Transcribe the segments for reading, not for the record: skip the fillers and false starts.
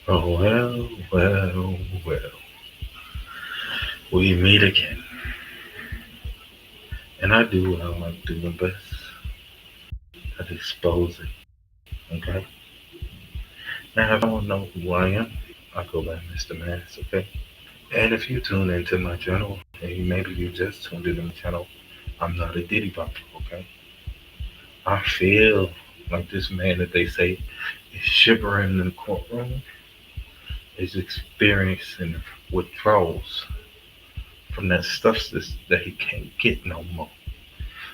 Oh, well. We meet again. And I do what I like doing best. I expose it, okay? Now, if you don't know who I am, I go by Mr. Mass, okay? And if you tune into my channel, and maybe you just tuned into my channel, I'm not a Diddy bopper, okay? I feel like this man that they say is shivering in the courtroom is experiencing withdrawals from that stuff that he can't get no more.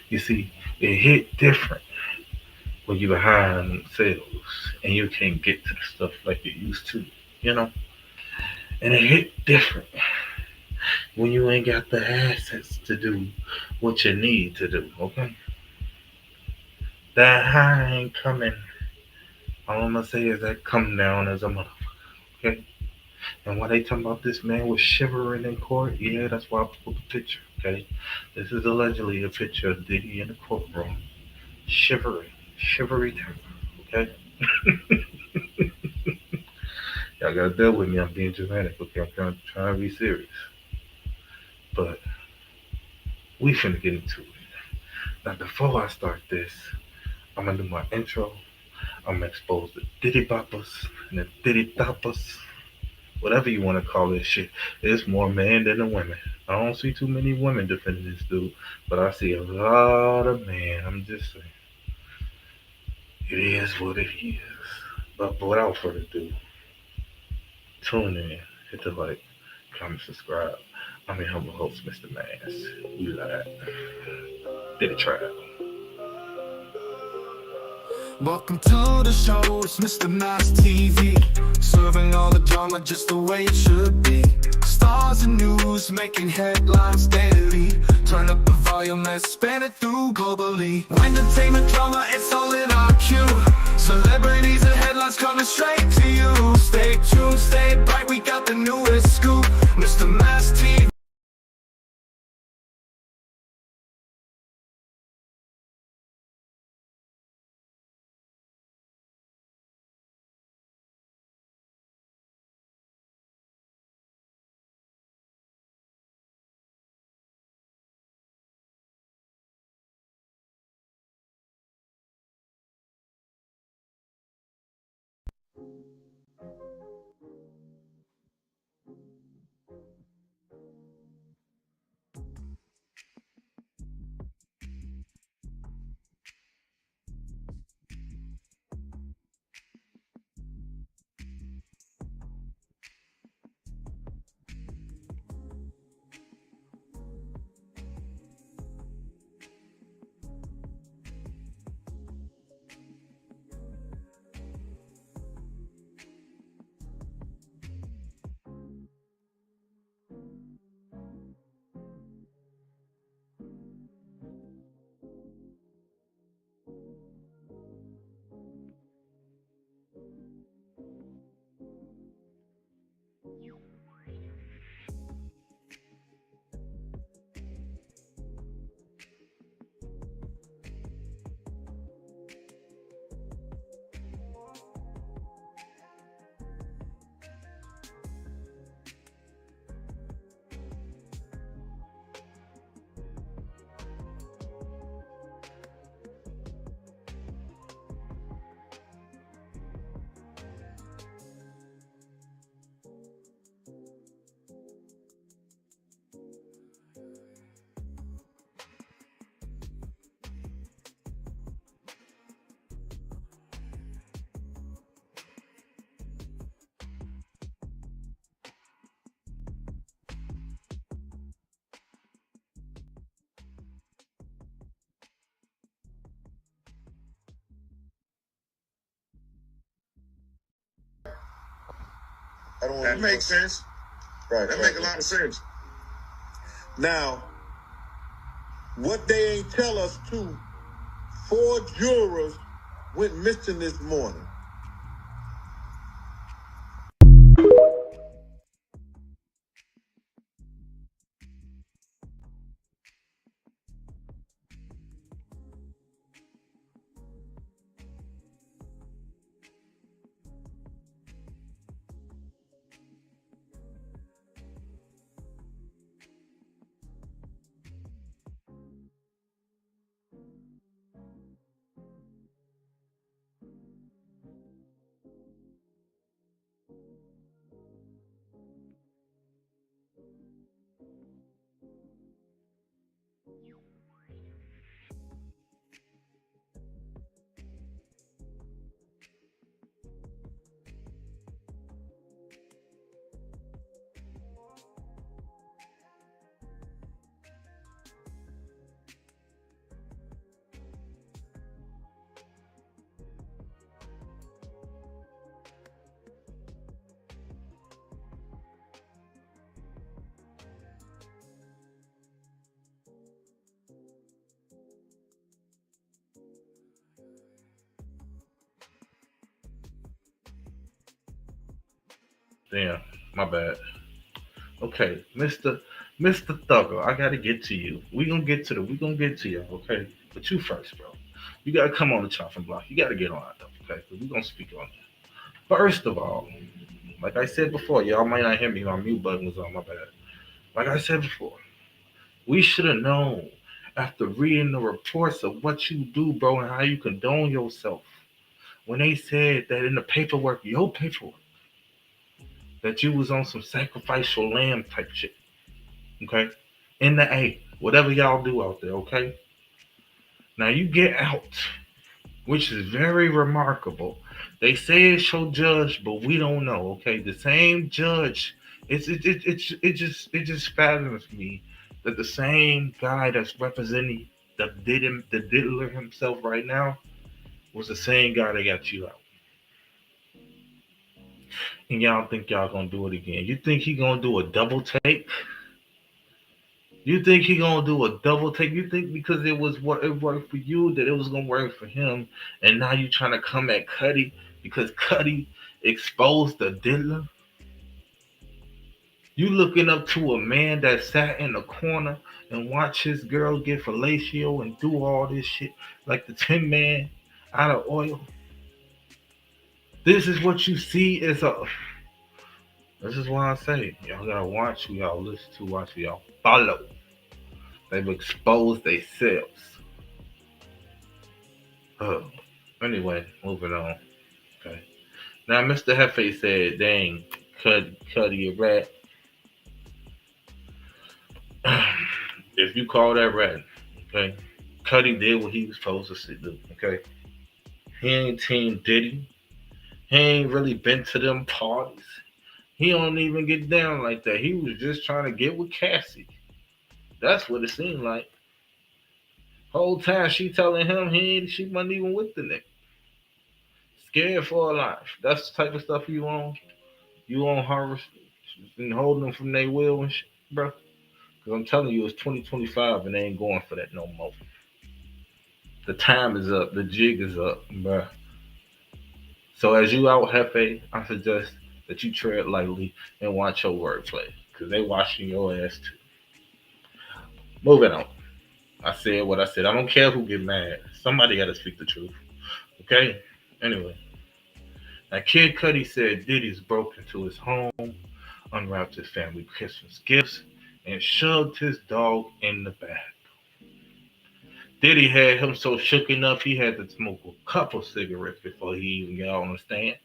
You see, it hit different when you're behind sales and you can't get to the stuff like you used to, you know? And it hit different when you ain't got the assets to do what you need to do, okay? That high ain't coming. All I'm gonna say is that come down as a motherfucker, okay? And why they talking about this man was shivering in court? Yeah, that's why I put the picture, okay? This is allegedly a picture of Diddy in the courtroom, shivering, shivery temper, okay? Y'all gotta deal with me. I'm being dramatic, okay? I'm trying to be serious. But we finna get into it. Now, before I start this, I'm gonna do my intro. I'm gonna expose the Diddy Boppers and the Diddy Doppers, whatever you wanna call this shit. There's more men than the women. I don't see too many women defending this dude, but I see a lot of men. I'm just saying, it is what it is. But without further ado, tune in, hit the like, comment, subscribe. I'm your humble host, Mr. Mass. We live. Diddy Trap. Welcome to the show, it's Mr. Mass TV. Serving all the drama just the way it should be. Stars and news making headlines daily. Turn up the volume and span it through globally. Entertainment drama, it's all in our queue. Celebrities and headlines coming straight to you. Stay tuned, stay bright, we got the newest scoop. Mr. Mass TV. I don't want that makes sense. Right. That makes a lot of sense. Now, what they ain't tell us too, 4 jurors went missing this morning. Damn, my bad. Okay, Mister Thugger, I gotta get to you. We gonna get to you, okay? But you first, bro. You gotta come on the chopping block. You gotta get on that, though, okay? We gonna speak on that. First of all, like I said before, y'all might not hear me. My mute button was on. My bad. Like I said before, we should have known after reading the reports of what you do, bro, and how you condone yourself. When they said that in the paperwork, your paperwork, that you was on some sacrificial lamb type shit, okay? In the A, whatever y'all do out there, okay? Now you get out, which is very remarkable. They say it's your judge, but we don't know, okay? The same judge, it just fathoms me that the same guy that's representing the diddler himself right now was the same guy that got you out. And y'all think y'all gonna do it again. You think he gonna do a double take? You think he gonna do a double take? You think because it worked for you that it was gonna work for him, and now you trying to come at Cudi because Cudi exposed the diddler? You looking up to a man that sat in the corner and watched his girl get fellatio and do all this shit like the Tin Man out of oil. This is what you see as a. This is why I say y'all gotta watch who y'all listen to, watch who y'all follow. They've exposed themselves. Oh. Anyway, moving on. Okay. Now, Mr. Hefe said, dang, Cuddy a rat. If you call that rat, okay, Cuddy did what he was supposed to do, okay? He ain't Team Diddy. He ain't really been to them parties. He don't even get down like that. He was just trying to get with Cassie. That's what it seemed like. Whole time she telling him she wasn't even with the nigga. Scared for her life. That's the type of stuff you on. You on harvest and holding them from their will and shit, bro. Because I'm telling you, it's 2025 and they ain't going for that no more. The time is up. The jig is up, bro. So as you out, Hefe, I suggest that you tread lightly and watch your wordplay. Because they watching your ass too. Moving on. I said what I said. I don't care who get mad. Somebody got to speak the truth. Okay? Anyway. Now, Kid Cudi said Diddy's broke into his home, unwrapped his family Christmas gifts, and shoved his dog in the bag. Diddy had him so shooken up he had to smoke a couple cigarettes before he even got on the stand.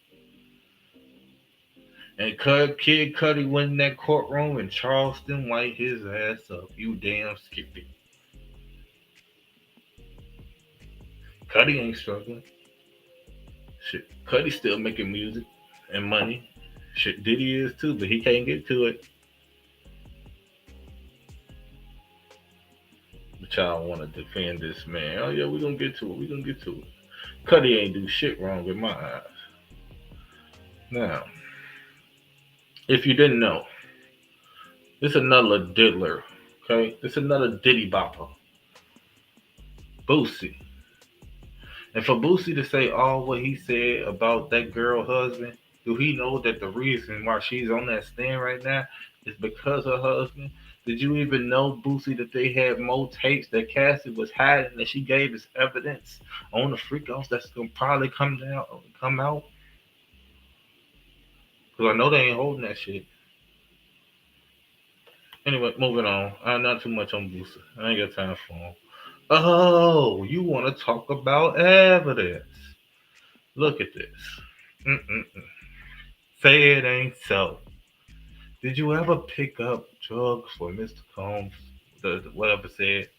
And Kid Cudi went in that courtroom and Charleston white his ass up. You damn skippy. Cudi ain't struggling. Shit, Cudi still making music and money. Shit, Diddy is too, but he can't get to it. But y'all want to defend this man. Oh yeah, we gonna get to it. We gonna get to it. Cudi ain't do shit wrong in my eyes. Now, if you didn't know, this another diddler. Okay, this another Diddy bopper, Boosie. And for Boosie to say all what he said about that girl husband, do he know that the reason why she's on that stand right now is because her husband? Did you even know, Boosie, that they had more tapes that Cassie was hiding that she gave as evidence on the freakouts that's gonna probably come out? Because I know they ain't holding that shit. Anyway, moving on. Not too much on Boosie. I ain't got time for him. Oh, you want to talk about evidence? Look at this. Mm-mm-mm. Say it ain't so. Did you ever pick up drugs for Mr. Combs? Whatever said.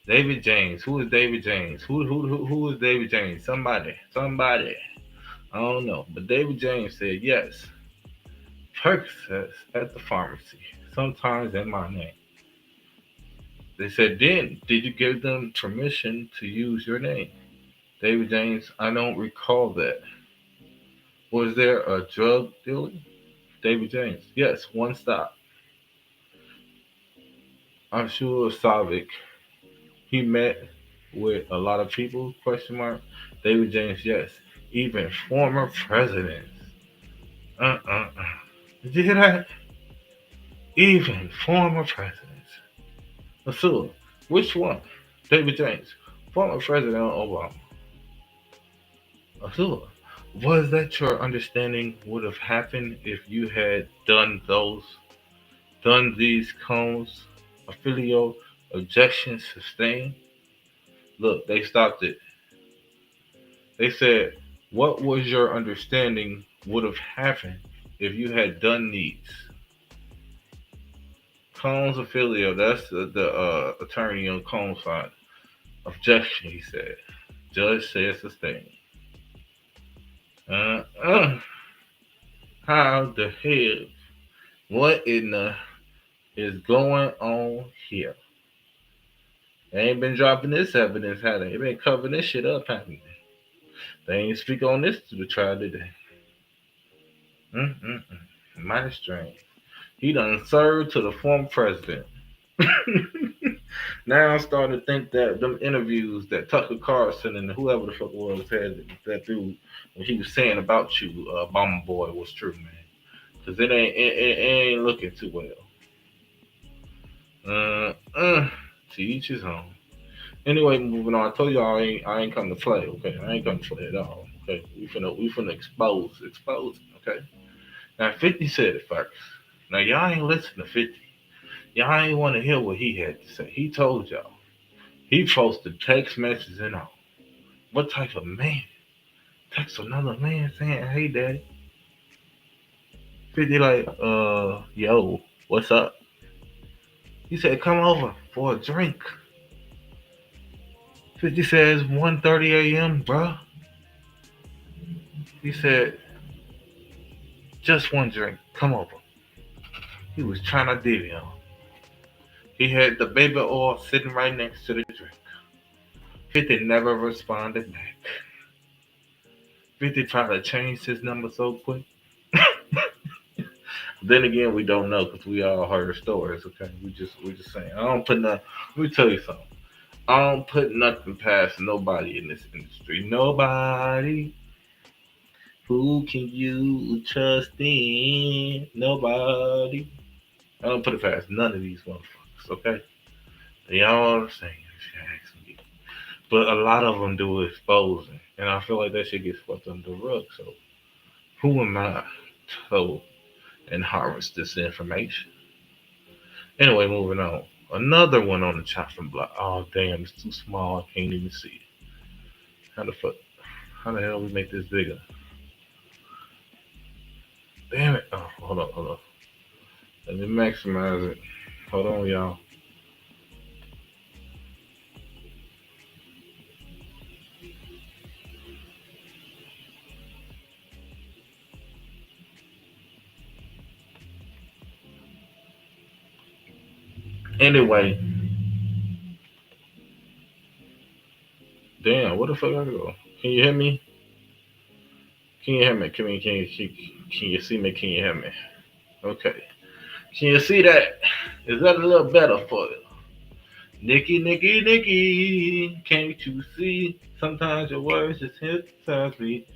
David James. Who is David James? Who is David James? Somebody. I don't know. But David James said yes. Percocets at the pharmacy. Sometimes in my name. They said, then did you give them permission to use your name? David James, I don't recall that. Was there a drug dealer? David James, yes, one stop. I'm sure Savick, he met with a lot of people, question mark. David James, yes. Even former presidents. Uh-uh-uh. Did you hear that? Even former presidents. Asua, which one? David James, former President Obama. Asua, was that your understanding would have happened if you had done these cones, affiliate objections sustained? Look, they stopped it. They said, what was your understanding would have happened if you had done these? Combs affiliate, that's the attorney on Combs' side. Objection, he said. Judge said sustained. Uh, uh, how the hell? What in the is going on here? They ain't been dropping this evidence, have they? They been covering this shit up, haven't they? They ain't speak on this to the trial today. Mm-mm-mm. Mighty strange. He done served to the former president. Now I'm starting to think that them interviews that Tucker Carlson and whoever the fuck it was had that dude when he was saying about you, Bomber Boy, was true, man. Cause it ain't looking too well. To each his own. Anyway, moving on. I told y'all I ain't come to play. Okay, I ain't come to play at all. Okay, we finna expose. Okay. Now 50 said it first. Now y'all ain't listen to 50. Y'all ain't want to hear what he had to say. He told y'all. He posted text messages and all. What type of man text another man saying, "Hey, daddy"? 50 like, yo, what's up? He said, "Come over for a drink." 50 says 1:30 a.m., bruh. He said, "Just one drink. Come over." He was trying to Diddy on. He had the baby oil sitting right next to the drink. 50 never responded back. 50 tried to change his number so quick. Then again, we don't know because we all heard stories. Okay, we just saying. I don't put nothing. Let me tell you something. I don't put nothing past nobody in this industry. Nobody. Who can you trust in? Nobody. I don't put it past none of these motherfuckers. Okay, they all the same. If you ask me. But a lot of them do exposing, and I feel like that shit gets swept under the rug. So who am I to and harvest this information? Anyway, moving on. Another one on the chopping block. Oh damn, it's too small. I can't even see it. How the fuck? How the hell we make this bigger? Damn it! Oh, hold on. Let me maximize it. Hold on, y'all. Anyway, damn, where the fuck I go? Can you hear me? Can you hear me? Can you see me? Can you hear me? Okay. Can you see that? Is that a little better for you? Nikki, can't you see? Sometimes your words just hypnotize me,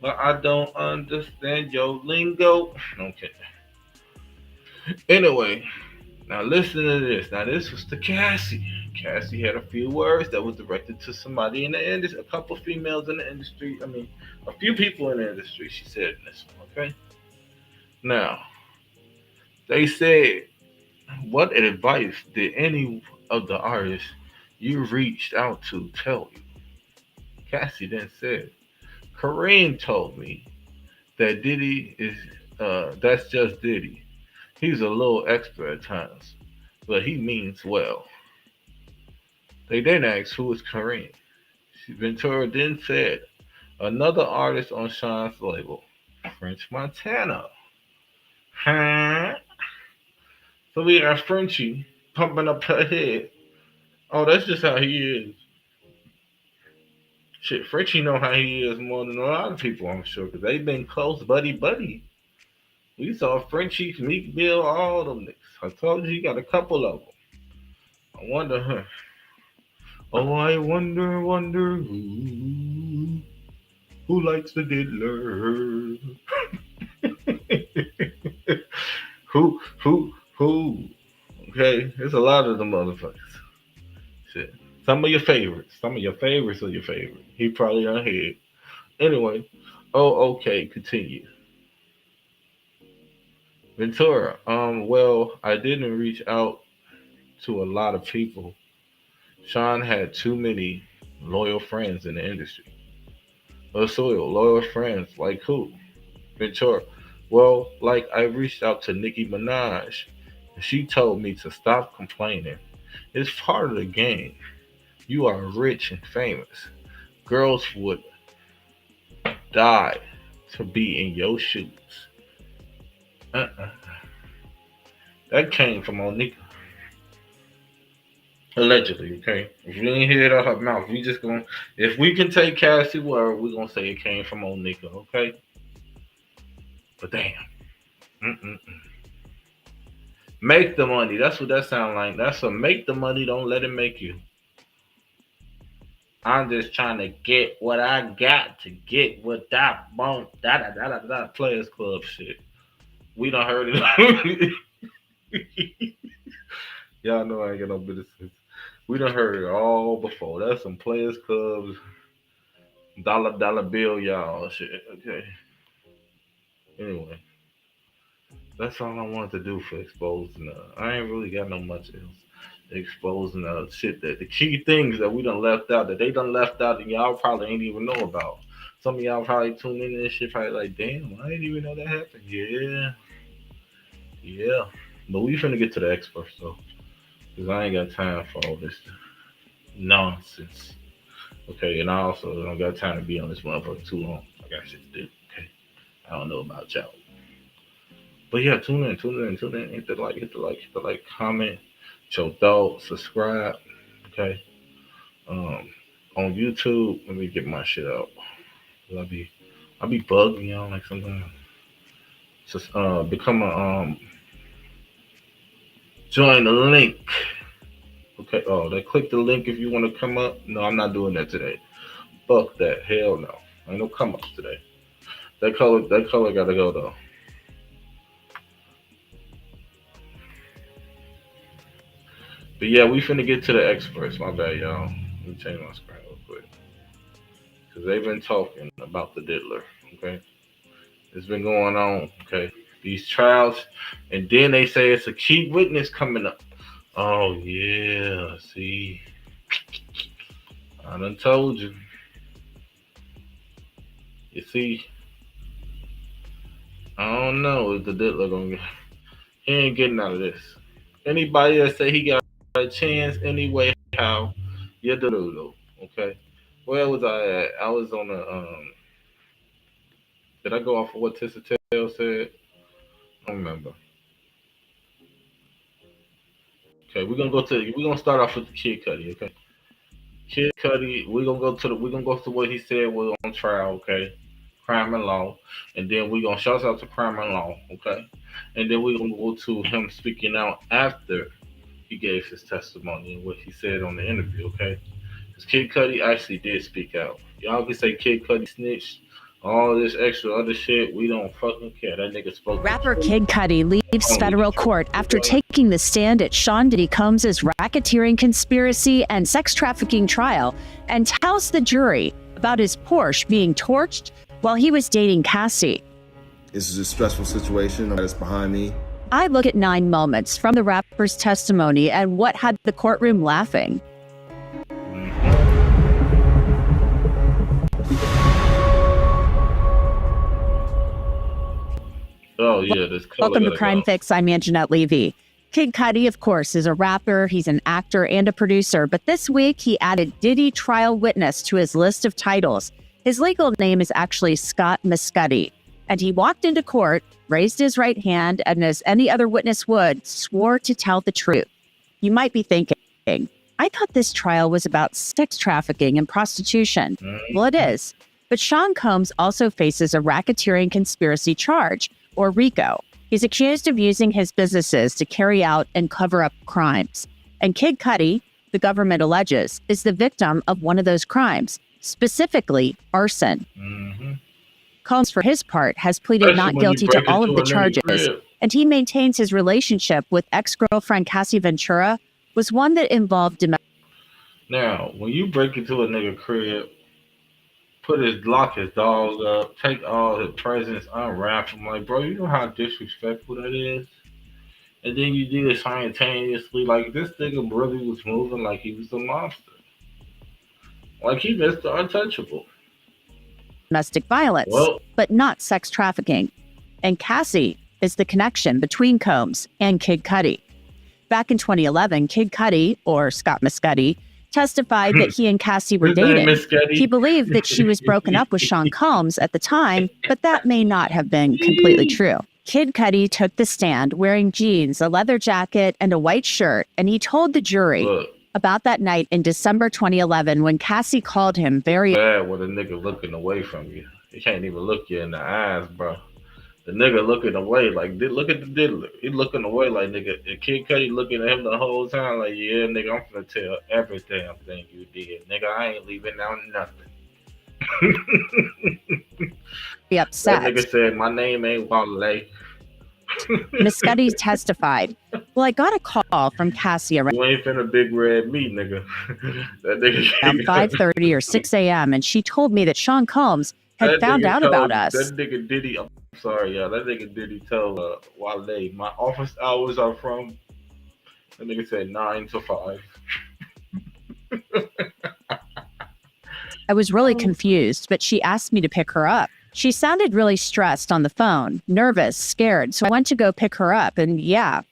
but I don't understand your lingo. Okay. Anyway, now listen to this. Now this was to Cassie. Cassie had a few words that was directed to somebody in the industry, a couple females in the industry. I mean, a few people in the industry. She said in this one. Okay. Now they said, what advice did any of the artists you reached out to tell you? Cassie then said, Kareem told me that Diddy is that's just Diddy. He's a little extra at times, but he means well. They then asked who is Kareem. Ventura then said another artist on Sean's label, French Montana. Huh? So we got Frenchie pumping up her head. Oh, that's just how he is. Shit, Frenchie know how he is more than a lot of people, I'm sure, because they been close buddy. We saw Frenchie, Meek Mill, all them niggas. I told you, he got a couple of them. I wonder, huh? Oh, I wonder who likes the diddler. Who? Okay, there's a lot of the motherfuckers. Shit. Some of your favorites. Some of your favorites are your favorite. He probably unhead. Anyway. Oh, okay. Continue. Ventura. Well, I didn't reach out to a lot of people. Sean had too many loyal friends in the industry. Loyal friends. Like who? Ventura. Well, like I reached out to Nicki Minaj. And she told me to stop complaining. It's part of the game. You are rich and famous. Girls would die to be in your shoes. Uh-uh. That came from Onika. Allegedly, okay? If you ain't hear it out her mouth, we just gonna, if we can take Cassie word, we gonna say it came from Onika, okay? But damn. Mm-mm. Make the money. That's what that sound like. That's a make the money, don't let it make you. I'm just trying to get what I got to get what I want. Da Players Club shit. We done heard it. Y'all know I ain't got no business. We done heard it all before. That's some Players Clubs, dollar bill, y'all shit. Okay. Anyway, that's all I wanted to do for exposing. I ain't really got no much else. Exposing shit that the key things that we done left out that they done left out and y'all probably ain't even know about. Some of y'all probably tune in and shit probably like, damn, I didn't even know that happened. Yeah. But we finna get to the experts though, cause I ain't got time for all this nonsense. Okay, and I also don't got time to be on this motherfucker too long. I got shit to do. Okay, I don't know about y'all, but yeah, tune in. Hit the like, comment, your thoughts, subscribe. Okay, um, on YouTube, let me get my shit out. I be bugging y'all like sometimes. Just become a join the link. Okay. Oh, they click the link if you want to come up. No, I'm not doing that today. Fuck that. Hell no. Ain't no come ups today. That color gotta go though. But yeah, we finna get to the experts. My bad, y'all. Let me change my screen real quick. Cause they've been talking about the diddler. Okay. It's been going on. Okay. These trials, and then they say it's a key witness coming up. Oh yeah. See, I done told you. You see, I don't know if the diddler gonna get. He ain't getting out of this. Anybody that say he got a chance anyway, how you do, okay? Where was I at? I was on the did I go off of what Tissa Tell said? I don't remember. Okay, we're gonna start off with the Kid Cudi, okay? Kid Cudi, we're gonna go to what he said was on trial, okay? Crime and law. And then we're gonna shout out to crime and law, okay? And then we're gonna go to him speaking out after he gave his testimony and what he said on the interview, okay? Because Kid Cudi actually did speak out. Y'all can say Kid Cudi snitched, all this extra other shit. We don't fucking care. That nigga spoke. Rapper Kid Cudi leaves federal court after taking the stand at Sean Diddy Combs' racketeering conspiracy and sex trafficking trial and tells the jury about his Porsche being torched while he was dating Cassie. This is a stressful situation that's behind me. I look at 9 moments from the rapper's testimony and what had the courtroom laughing. Oh yeah, this color. Welcome to Crime Fix. I'm Anjanette Levy. Kid Cudi, of course, is a rapper. He's an actor and a producer. But this week, he added Diddy trial witness to his list of titles. His legal name is actually Scott Mescudi. And he walked into court, raised his right hand, and as any other witness would, swore to tell the truth. You might be thinking, I thought this trial was about sex trafficking and prostitution. Well, it is. But Sean Combs also faces a racketeering conspiracy charge, or RICO. He's accused of using his businesses to carry out and cover up crimes. And Kid Cudi, the government alleges, is the victim of one of those crimes, specifically arson. Combs, for his part, has pleaded not guilty to all of the charges and he maintains his relationship with ex-girlfriend Cassie Ventura was one that involved domestic. Now, when you break into a nigga crib, lock his dog up, take all his presents, unwrap him, like, bro, you know how disrespectful that is? And then you did it simultaneously, like, this nigga really was moving like he was a monster. Like, he Mr. Untouchable. Domestic violence, but not sex trafficking. And Cassie is the connection between Combs and Kid Cudi. Back in 2011, Kid Cudi, or Scott Mescudi, testified that he and Cassie were dating. He believed that she was broken up with Sean Combs at the time, but that may not have been completely true. Kid Cudi took the stand wearing jeans, a leather jacket, and a white shirt, and he told the jury about that night in December 2011 when Cassie called him very bad with a nigga looking away from you. He can't even look you in the eyes, bro. The nigga looking away, like, look at the diddler. He looking away like, nigga, the Kid Cudi looking at him the whole time like, yeah, nigga, I'm finna tell every damn thing you did. Nigga, I ain't leaving out nothing. Be upset. That nigga said, my name ain't Wale. Mescudi testified, well, I got a call from Cassie around you ain't finna big red me, nigga. That nigga around 5:30 or 6 a.m. and she told me that Sean Combs had found out about us. That nigga Diddy, I'm sorry, y'all. That nigga Diddy told Wale, my office hours are from, that nigga said 9 to 5. I was really confused, but she asked me to pick her up. She sounded really stressed on the phone, nervous, scared, so I went to go pick her up, and yeah.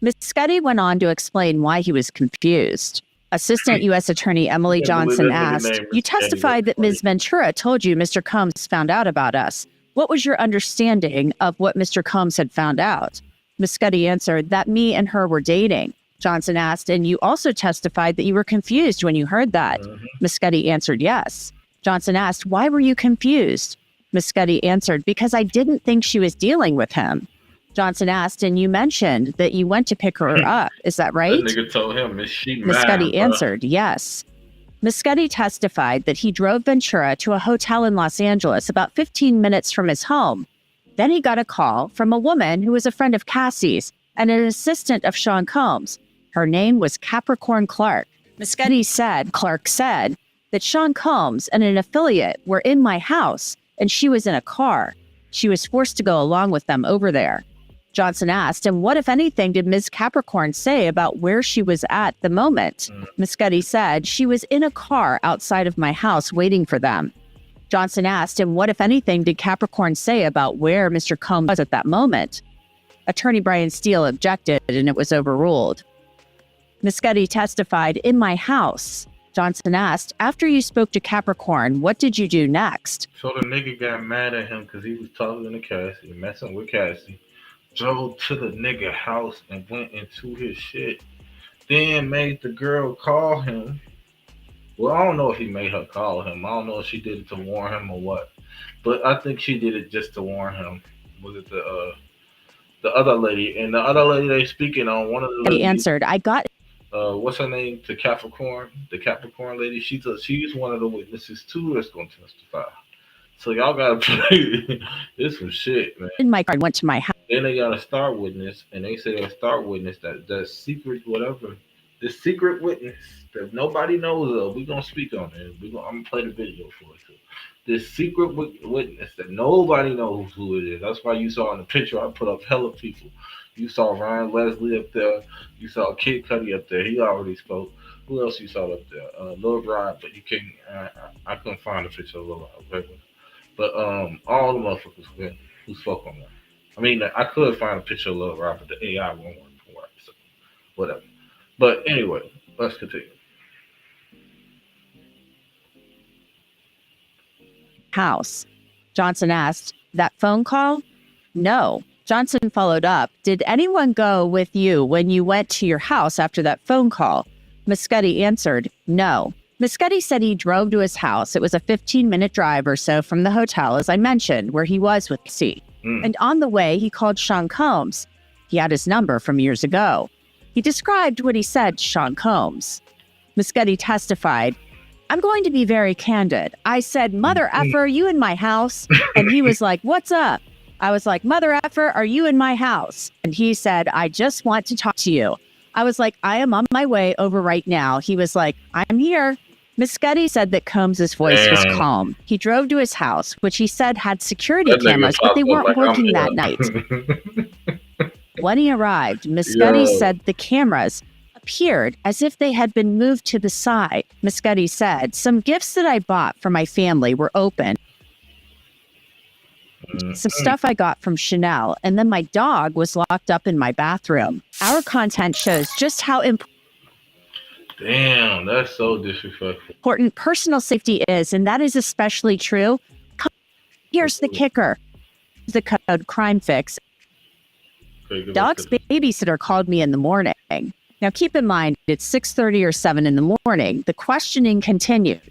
Mescudi went on to explain why he was confused. Assistant U.S. Attorney Emily Johnson asked, you testified that Ms. Ventura told you Mr. Combs found out about us. What was your understanding of what Mr. Combs had found out? Mescudi answered that me and her were dating. Johnson asked, and you also testified that you were confused when you heard that. Mescudi answered yes. Johnson asked, why were you confused? Mescudi answered, because I didn't think she was dealing with him. Johnson asked, and you mentioned that you went to pick her up. Is that right? That nigga told him, is she Mescudi answered, yes. Mescudi testified that he drove Ventura to a hotel in Los Angeles about 15 minutes from his home. Then he got a call from a woman who was a friend of Cassie's and an assistant of Sean Combs. Her name was Capricorn Clark. Clark said that Sean Combs and an affiliate were in my house and she was in a car. She was forced to go along with them over there. Johnson asked, and what, if anything, did Ms. Capricorn say about where she was at the moment? Mescudi said, she was in a car outside of my house waiting for them. Johnson asked, and what, if anything, did Capricorn say about where Mr. Combs was at that moment? Attorney Brian Steele objected, and it was overruled. Mescudi testified, in my house. Johnson asked, after you spoke to Capricorn, what did you do next? So the nigga got mad at him because he was talking to Cassie, messing with Cassie. Drove to the nigga house and went into his shit. Then made the girl call him. Well, I don't know if he made her call him. I don't know if she did it to warn him or what. But I think she did it just to warn him. Was it the other lady? And the other lady they speaking on, one of the ladies, he answered, I got... what's her name? The Capricorn lady. She's one of the witnesses too that's going to testify. So y'all gotta play this some shit, man. In my car, went to my house. Then they got a star witness, and they say a star witness that secret whatever, the secret witness that nobody knows of. We gonna speak on it. I'm gonna play the video for it too. This secret witness that nobody knows who it is. That's why you saw in the picture I put up hella people. You saw Ryan Leslie up there. You saw Kid Cudi up there. He already spoke. Who else you saw up there? Lil Rod, but you can't. I couldn't find a picture of Lil Rod. But all the motherfuckers who spoke on that. I mean, I could find a picture of Lil Rod, but the AI won't work for it. So whatever. But anyway, let's continue. House. Johnson asked, that phone call? No. Johnson followed up, did anyone go with you when you went to your house after that phone call? Mescudi answered, no. Mescudi said he drove to his house. It was a 15-minute drive or so from the hotel, as I mentioned, where he was with Cassie. And on the way, he called Sean Combs. He had his number from years ago. He described what he said to Sean Combs. Mescudi testified, I'm going to be very candid. I said, mother effer, you in my house? And he was like, what's up? I was like, mother effer, are you in my house? And he said, I just want to talk to you. I was like, I am on my way over right now. He was like, I'm here. Miss Cudi said that Combs's voice was calm. He drove to his house, which he said had security cameras, but they weren't working that night. When he arrived, Miss Cudi said the cameras appeared as if they had been moved to the side. Miss Cudi said, some gifts that I bought for my family were open. Some stuff I got from Chanel, and then my dog was locked up in my bathroom. Our content shows just how Damn, that's so disrespectful. important personal safety is, and that is especially true. Here's the kicker. The code crime fix. Dog's babysitter called me in the morning. Now keep in mind, it's 6:30 or 7 in the morning. The questioning continued.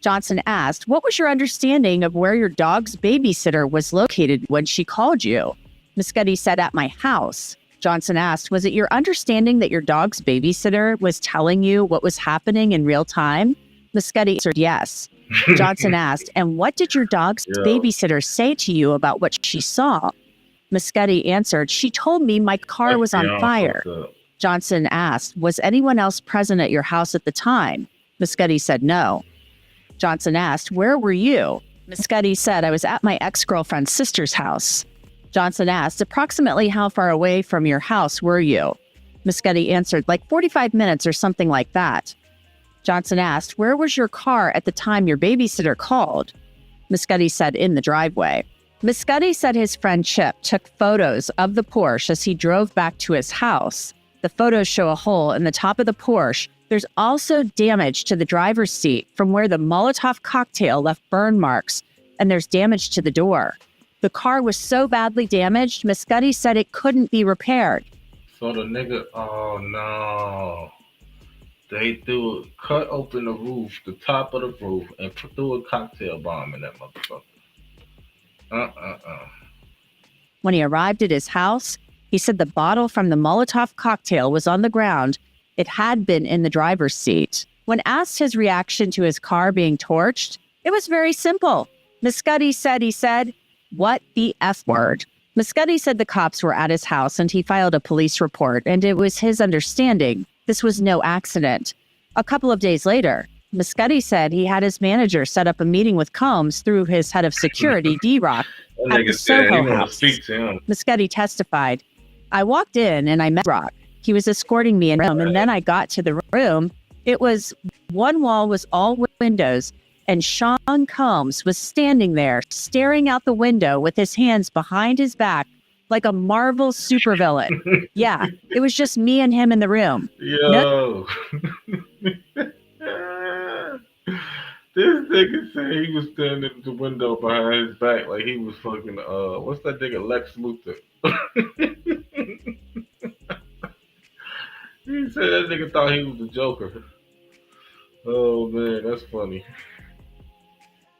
Johnson asked, what was your understanding of where your dog's babysitter was located when she called you? Miss Cudi said, at my house. Johnson asked, was it your understanding that your dog's babysitter was telling you what was happening in real time? Miss Cudi answered, yes. Johnson asked, and what did your dog's babysitter say to you about what she saw? Miss Cudi answered, she told me my car was on fire. Johnson asked, was anyone else present at your house at the time? Miss Cudi said, no. Johnson asked, where were you? Miss Cudi said, I was at my ex-girlfriend's sister's house. Johnson asked, approximately how far away from your house were you? Miss Cudi answered, like 45 minutes or something like that. Johnson asked, where was your car at the time your babysitter called? Miss Cudi said, in the driveway. Miss Cudi said his friend Chip took photos of the Porsche as he drove back to his house. The photos show a hole in the top of the Porsche. There's also damage to the driver's seat from where the Molotov cocktail left burn marks, and there's damage to the door. The car was so badly damaged, Miss Cudi said it couldn't be repaired. So the nigga, oh no. They cut open the roof, the top of the roof, and threw a cocktail bomb in that motherfucker. When he arrived at his house, he said the bottle from the Molotov cocktail was on the ground. It had been in the driver's seat. When asked his reaction to his car being torched, it was very simple. Miss Cudi said, he said, what the F word? Miss Cudi said the cops were at his house and he filed a police report, and it was his understanding this was no accident. A couple of days later, Miss Cudi said he had his manager set up a meeting with Combs through his head of security, D-Rock, at the Soho house. Miss Cudi testified, I walked in and I met Rock. He was escorting me in the room, and then I got to the room. It was one wall was all windows, and Sean Combs was standing there staring out the window with his hands behind his back like a Marvel supervillain. Yeah, it was just me and him in the room. Yo. This nigga said he was standing at the window behind his back like he was fucking, what's that nigga, Lex Luthor? He said that nigga thought he was the Joker. Oh man, that's funny.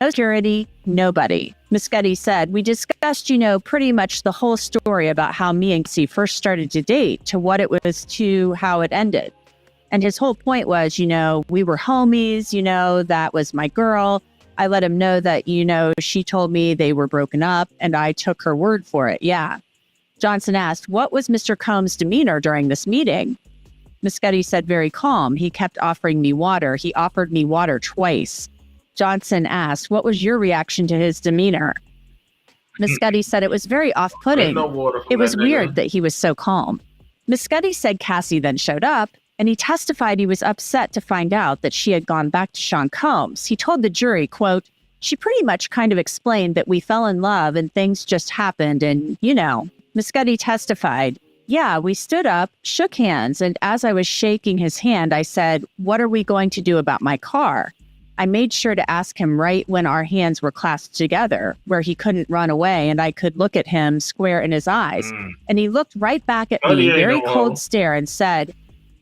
No security, nobody. Miss Cudi said, we discussed, pretty much the whole story about how me and Cassie first started to date to what it was to how it ended. And his whole point was, we were homies, that was my girl. I let him know that, she told me they were broken up and I took her word for it. Yeah. Johnson asked, what was Mr. Combs' demeanor during this meeting? Miss Cudi said, very calm. He kept offering me water. He offered me water twice. Johnson asked, what was your reaction to his demeanor? Miss Cudi said it was very off-putting. It was weird that he was so calm. Miss Cudi said Cassie then showed up, and he testified he was upset to find out that she had gone back to Sean Combs. He told the jury, quote, she pretty much kind of explained that we fell in love and things just happened and, Miss Cudi testified, yeah, we stood up, shook hands, and as I was shaking his hand, I said, what are we going to do about my car? I made sure to ask him right when our hands were clasped together, where he couldn't run away and I could look at him square in his eyes. And he looked right back at me, very cold stare, and said,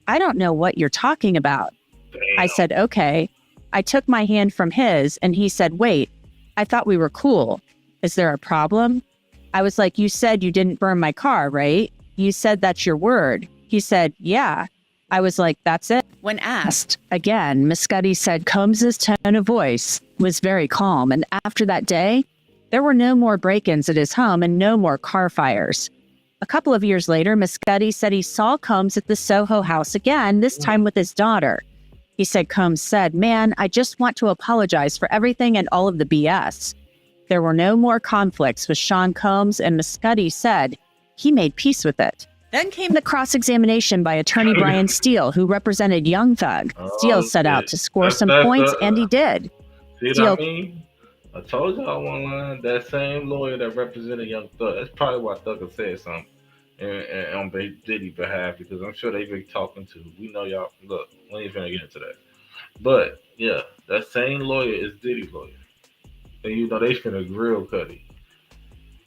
I don't know what you're talking about. Damn. I said, okay. I took my hand from his and he said, wait, I thought we were cool. Is there a problem? I was like, you said you didn't burn my car, right? You said that's your word. He said, yeah. I was like, that's it. When asked, again, Miss Cudi said Combs' tone of voice was very calm. And after that day, There were no more break-ins at his home and no more car fires. A couple of years later, Cudi said he saw Combs at the Soho house again, this time with his daughter. He said Combs said, "Man, I just want to apologize for everything and all of the BS." There were no more conflicts with Sean Combs, and Cudi said he made peace with it. Then came the cross-examination by attorney Brian Steele, who represented Young Thug. Steele set out to score some points, and he did. See what I mean? I told y'all one line, that same lawyer that represented Young Thug, that's probably why Thugger said something on Diddy's behalf, because I'm sure they've been talking to. We know y'all, look, we ain't finna get into that. But, yeah, that same lawyer is Diddy's lawyer. And you know they finna grill Cudi.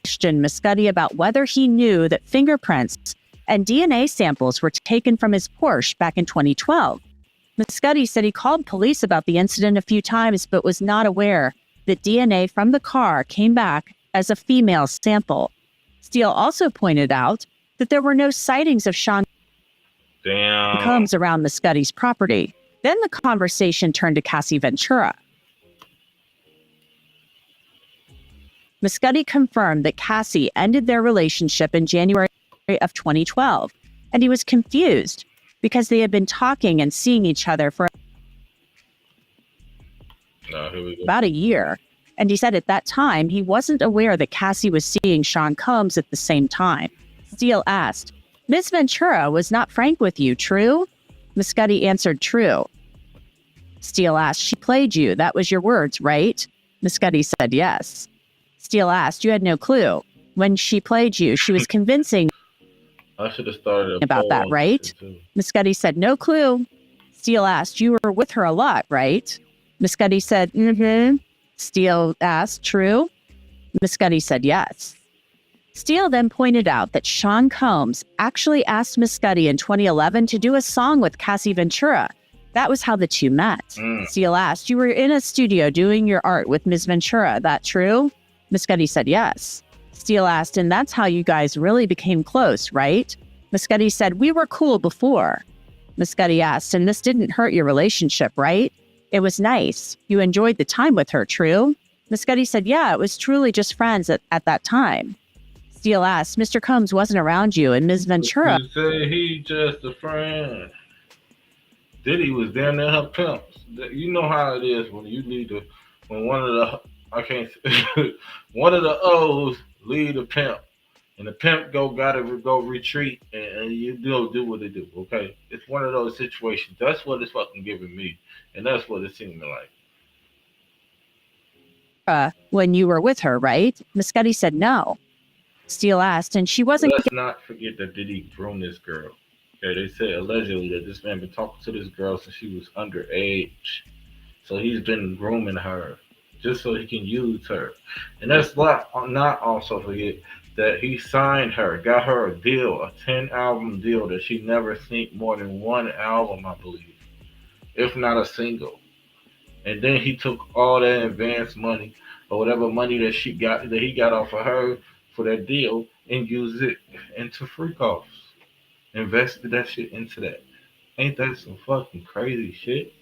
Questioned Cudi about whether he knew that fingerprints and DNA samples were taken from his Porsche back in 2012. Cudi said he called police about the incident a few times, but was not aware that DNA from the car came back as a female sample. Steele also pointed out that there were no sightings of Sean Combs around Cudi's property. Then the conversation turned to Cassie Ventura. Cudi confirmed that Cassie ended their relationship in January of 2012, and he was confused because they had been talking and seeing each other for about a year. And he said at that time, he wasn't aware that Cassie was seeing Sean Combs at the same time. Steele asked, "Ms. Ventura was not frank with you, true?" Cudi answered, "True." Steele asked, "She played you. That was your words, right?" Cudi said, "Yes." Steele asked, "You had no clue. When she played you, she was convincing I should have started about that, right?" Cudi said, "No clue." Steele asked, "You were with her a lot, right?" Cudi said, "Mm-hmm." Steele asked, "True?" Cudi said, "Yes." Steele then pointed out that Sean Combs actually asked Cudi in 2011 to do a song with Cassie Ventura. That was how the two met. Steele asked, "You were in a studio doing your art with Ms. Ventura, that true?" Cudi said, "Yes." Steele asked, "And that's how you guys really became close, right?" Cudi said, "We were cool before." Cudi asked, "And this didn't hurt your relationship, right? It was nice. You enjoyed the time with her, true?" Cudi said, "Yeah, it was truly just friends at that time." Steele asked, "Mr. Combs wasn't around you, and Ms. Ventura..." You say he just a friend. Diddy was down there her pimps. You know how it is when you lead when one of the, one of the O's lead a pimp. And the pimp gotta go retreat, and you do what they do, okay? It's one of those situations. That's what it's fucking giving me. And that's what it seemed like. When you were with her, right? Cudi said no. Steele asked, "And she wasn't..." Let's not forget that Diddy groomed this girl. Okay, they say allegedly that this man been talking to this girl since she was underage. So he's been grooming her just so he can use her. And that's not also forget that he signed her, got her a deal, a 10-album deal that she never synced more than one album, I believe, if not a single. And then he took all that advance money or whatever money that he got off of her for that deal and used it into freak offs. Invested that shit into that. Ain't that some fucking crazy shit?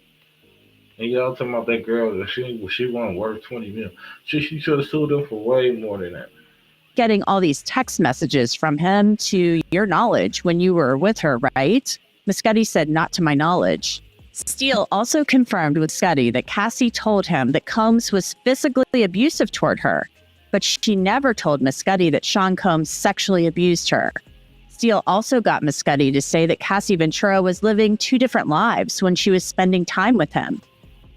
And y'all talking about that girl that she wasn't worth 20 mil. She should have sued him for way more than that. Getting all these text messages from him to your knowledge when you were with her, right? Cudi said, "Not to my knowledge." Steele also confirmed with Cudi that Cassie told him that Combs was physically abusive toward her, but she never told Cudi that Sean Combs sexually abused her. Steele also got Cudi to say that Cassie Ventura was living two different lives when she was spending time with him.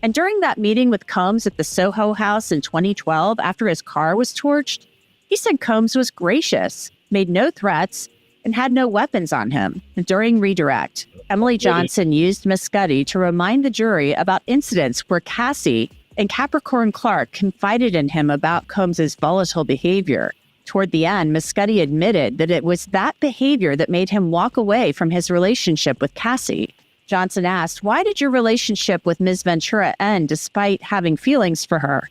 And during that meeting with Combs at the Soho house in 2012, after his car was torched, he said Combs was gracious, made no threats, and had no weapons on him. During redirect, Emily Johnson used Cudi to remind the jury about incidents where Cassie and Capricorn Clark confided in him about Combs's volatile behavior. Toward the end, Cudi admitted that it was that behavior that made him walk away from his relationship with Cassie. Johnson asked, "Why did your relationship with Ms. Ventura end despite having feelings for her?"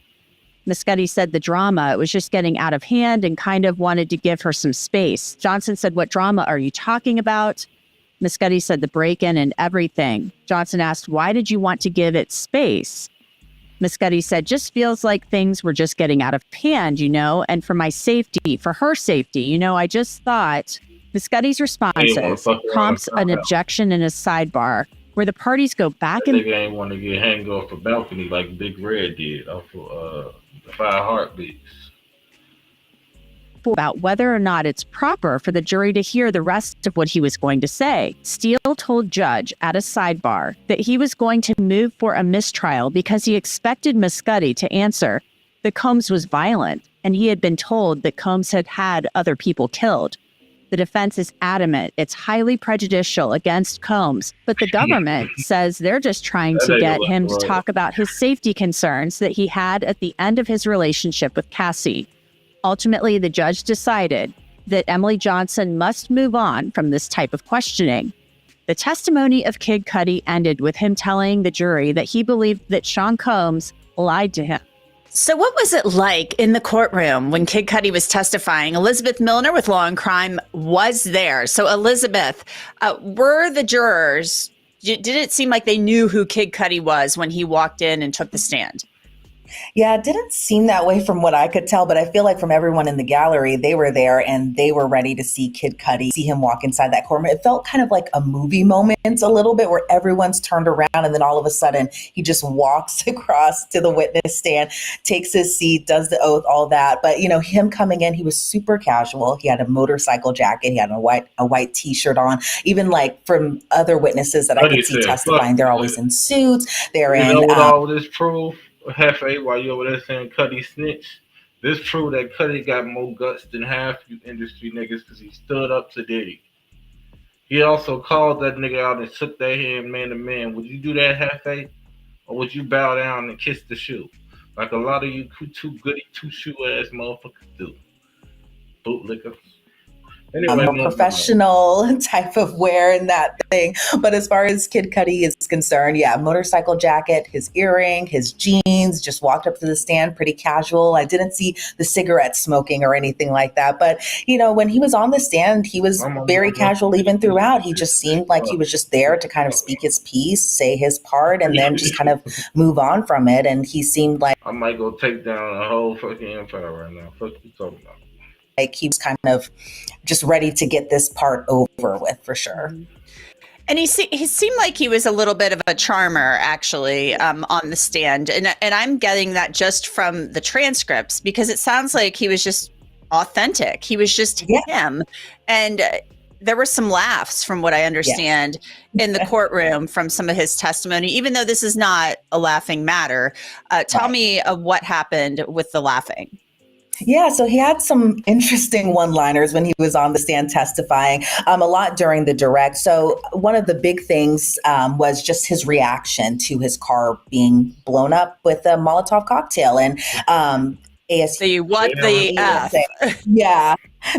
Cudi said the drama, it was just getting out of hand and kind of wanted to give her some space. Johnson said, "What drama are you talking about?" Cudi said the break-in and everything. Johnson asked, "Why did you want to give it space?" Muscati said, just feels like things were just getting out of hand, and for my safety, for her safety, I just thought. Muscati's responses prompts an objection in a sidebar where the parties go back and nigga ain't want to get hanged off a balcony like Big Red did off of the 5 Heartbeats. About whether or not it's proper for the jury to hear the rest of what he was going to say. Steele told Judge at a sidebar that he was going to move for a mistrial because he expected Muscati to answer that Combs was violent, and he had been told that Combs had had other people killed. The defense is adamant it's highly prejudicial against Combs, but the government says they're just trying to get him to talk about his safety concerns that he had at the end of his relationship with Cassie. Ultimately, the judge decided that Emily Johnson must move on from this type of questioning. The testimony of Kid Cudi ended with him telling the jury that he believed that Sean Combs lied to him. So what was it like in the courtroom when Kid Cudi was testifying? Elizabeth Milner with Law and Crime was there. So Elizabeth, were the jurors, did it seem like they knew who Kid Cudi was when he walked in and took the stand? Yeah, it didn't seem that way from what I could tell, but I feel like from everyone in the gallery, they were there and they were ready to see Kid Cudi, see him walk inside that courtroom. It felt kind of like a movie moment a little bit where everyone's turned around and then all of a sudden he just walks across to the witness stand, takes his seat, does the oath, all that. But, him coming in, he was super casual. He had a motorcycle jacket. He had a white T-shirt on. Even like from other witnesses that I could see testifying, they're always in suits. They're in... what all this proof? Hefe, while you over there saying Cudi snitch, this proved that Cudi got more guts than half you industry niggas because he stood up to Diddy. He also called that nigga out and shook their hand man to man. Would you do that, Hefe? Or would you bow down and kiss the shoe? Like a lot of you two goody two shoe ass motherfuckers do. Bootlickers. Anyway, more professional type of wear and that thing. But as far as Kid Cudi is concerned, yeah, motorcycle jacket, his earring, his jeans, just walked up to the stand pretty casual. I didn't see the cigarette smoking or anything like that. But, when he was on the stand, he was very casual even throughout. He just seemed like he was just there to kind of speak his piece, say his part, and then just kind of move on from it. And he seemed like... I might go take down a whole fucking empire right now. Fuck you talking about? Like he was kind of just ready to get this part over with for sure. And he seemed like he was a little bit of a charmer, actually, on the stand. And I'm getting that just from the transcripts because it sounds like he was just authentic. He was just him. And there were some laughs from what I understand in the courtroom from some of his testimony, even though this is not a laughing matter. Tell me what happened with the laughing. Yeah, so he had some interesting one-liners when he was on the stand testifying, a lot during the direct. So one of the big things was just his reaction to his car being blown up with a Molotov cocktail. And yeah,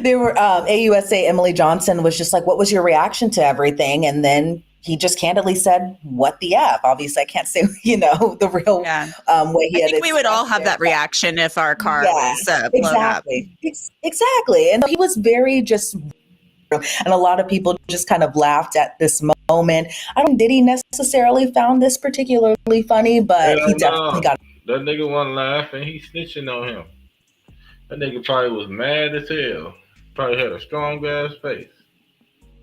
they were AUSA Emily Johnson was just like, what was your reaction to everything? And then he just candidly said, what the F? Obviously, I can't say, the real way he had it. I think we would all have that reaction if our car was blown up. Exactly. And he was very just, and a lot of people just kind of laughed at this moment. I don't think Diddy necessarily found this particularly funny, but he definitely got... That nigga wasn't laughing. He snitching on him. That nigga probably was mad as hell. Probably had a strong ass face.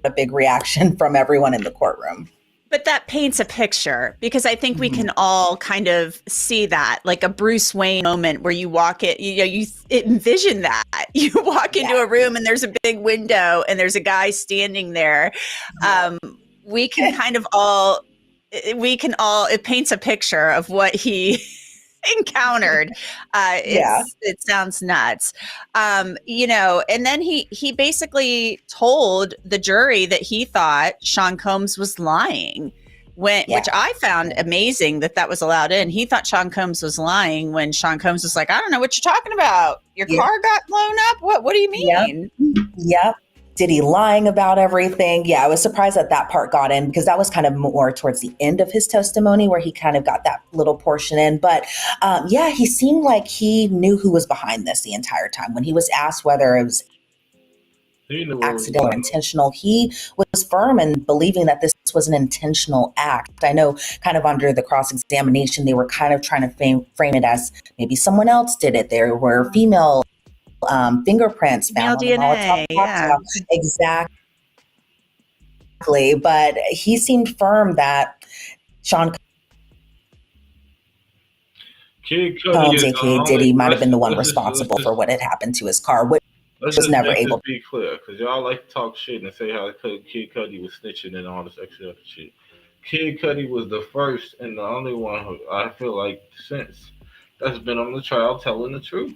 A big reaction from everyone in the courtroom. But that paints a picture because I think we can all kind of see that, like a Bruce Wayne moment where you walk it, you envision that. You walk into a room and there's a big window and there's a guy standing there. We can kind of it paints a picture of what he encountered. It sounds nuts. And then he basically told the jury that he thought Sean Combs was lying which I found amazing that was allowed in. He thought Sean Combs was lying when Sean Combs was like, I don't know what you're talking about. Your car got blown up. What do you mean? Yep. Diddy lying about everything. Yeah, I was surprised that part got in because that was kind of more towards the end of his testimony where he kind of got that little portion in. But he seemed like he knew who was behind this the entire time. When he was asked whether it was He knew what was accidental or going on. intentional. He was firm in believing that this was an intentional act. I know kind of under the cross-examination, they were kind of trying to frame it as maybe someone else did it. There were female fingerprints found Male on the Molotov DNA, yeah. cocktail. Exactly. But he seemed firm that Sean Kid Cudi Combs, is the aka only. Diddy, might have been the one responsible for what had happened to his car, which Let's was just never make this able. be clear, because y'all like to talk shit and say how Kid Cudi was snitching and all this extra other shit. Kid Cudi was the first and the only one who I feel like since that's been on the trial telling the truth.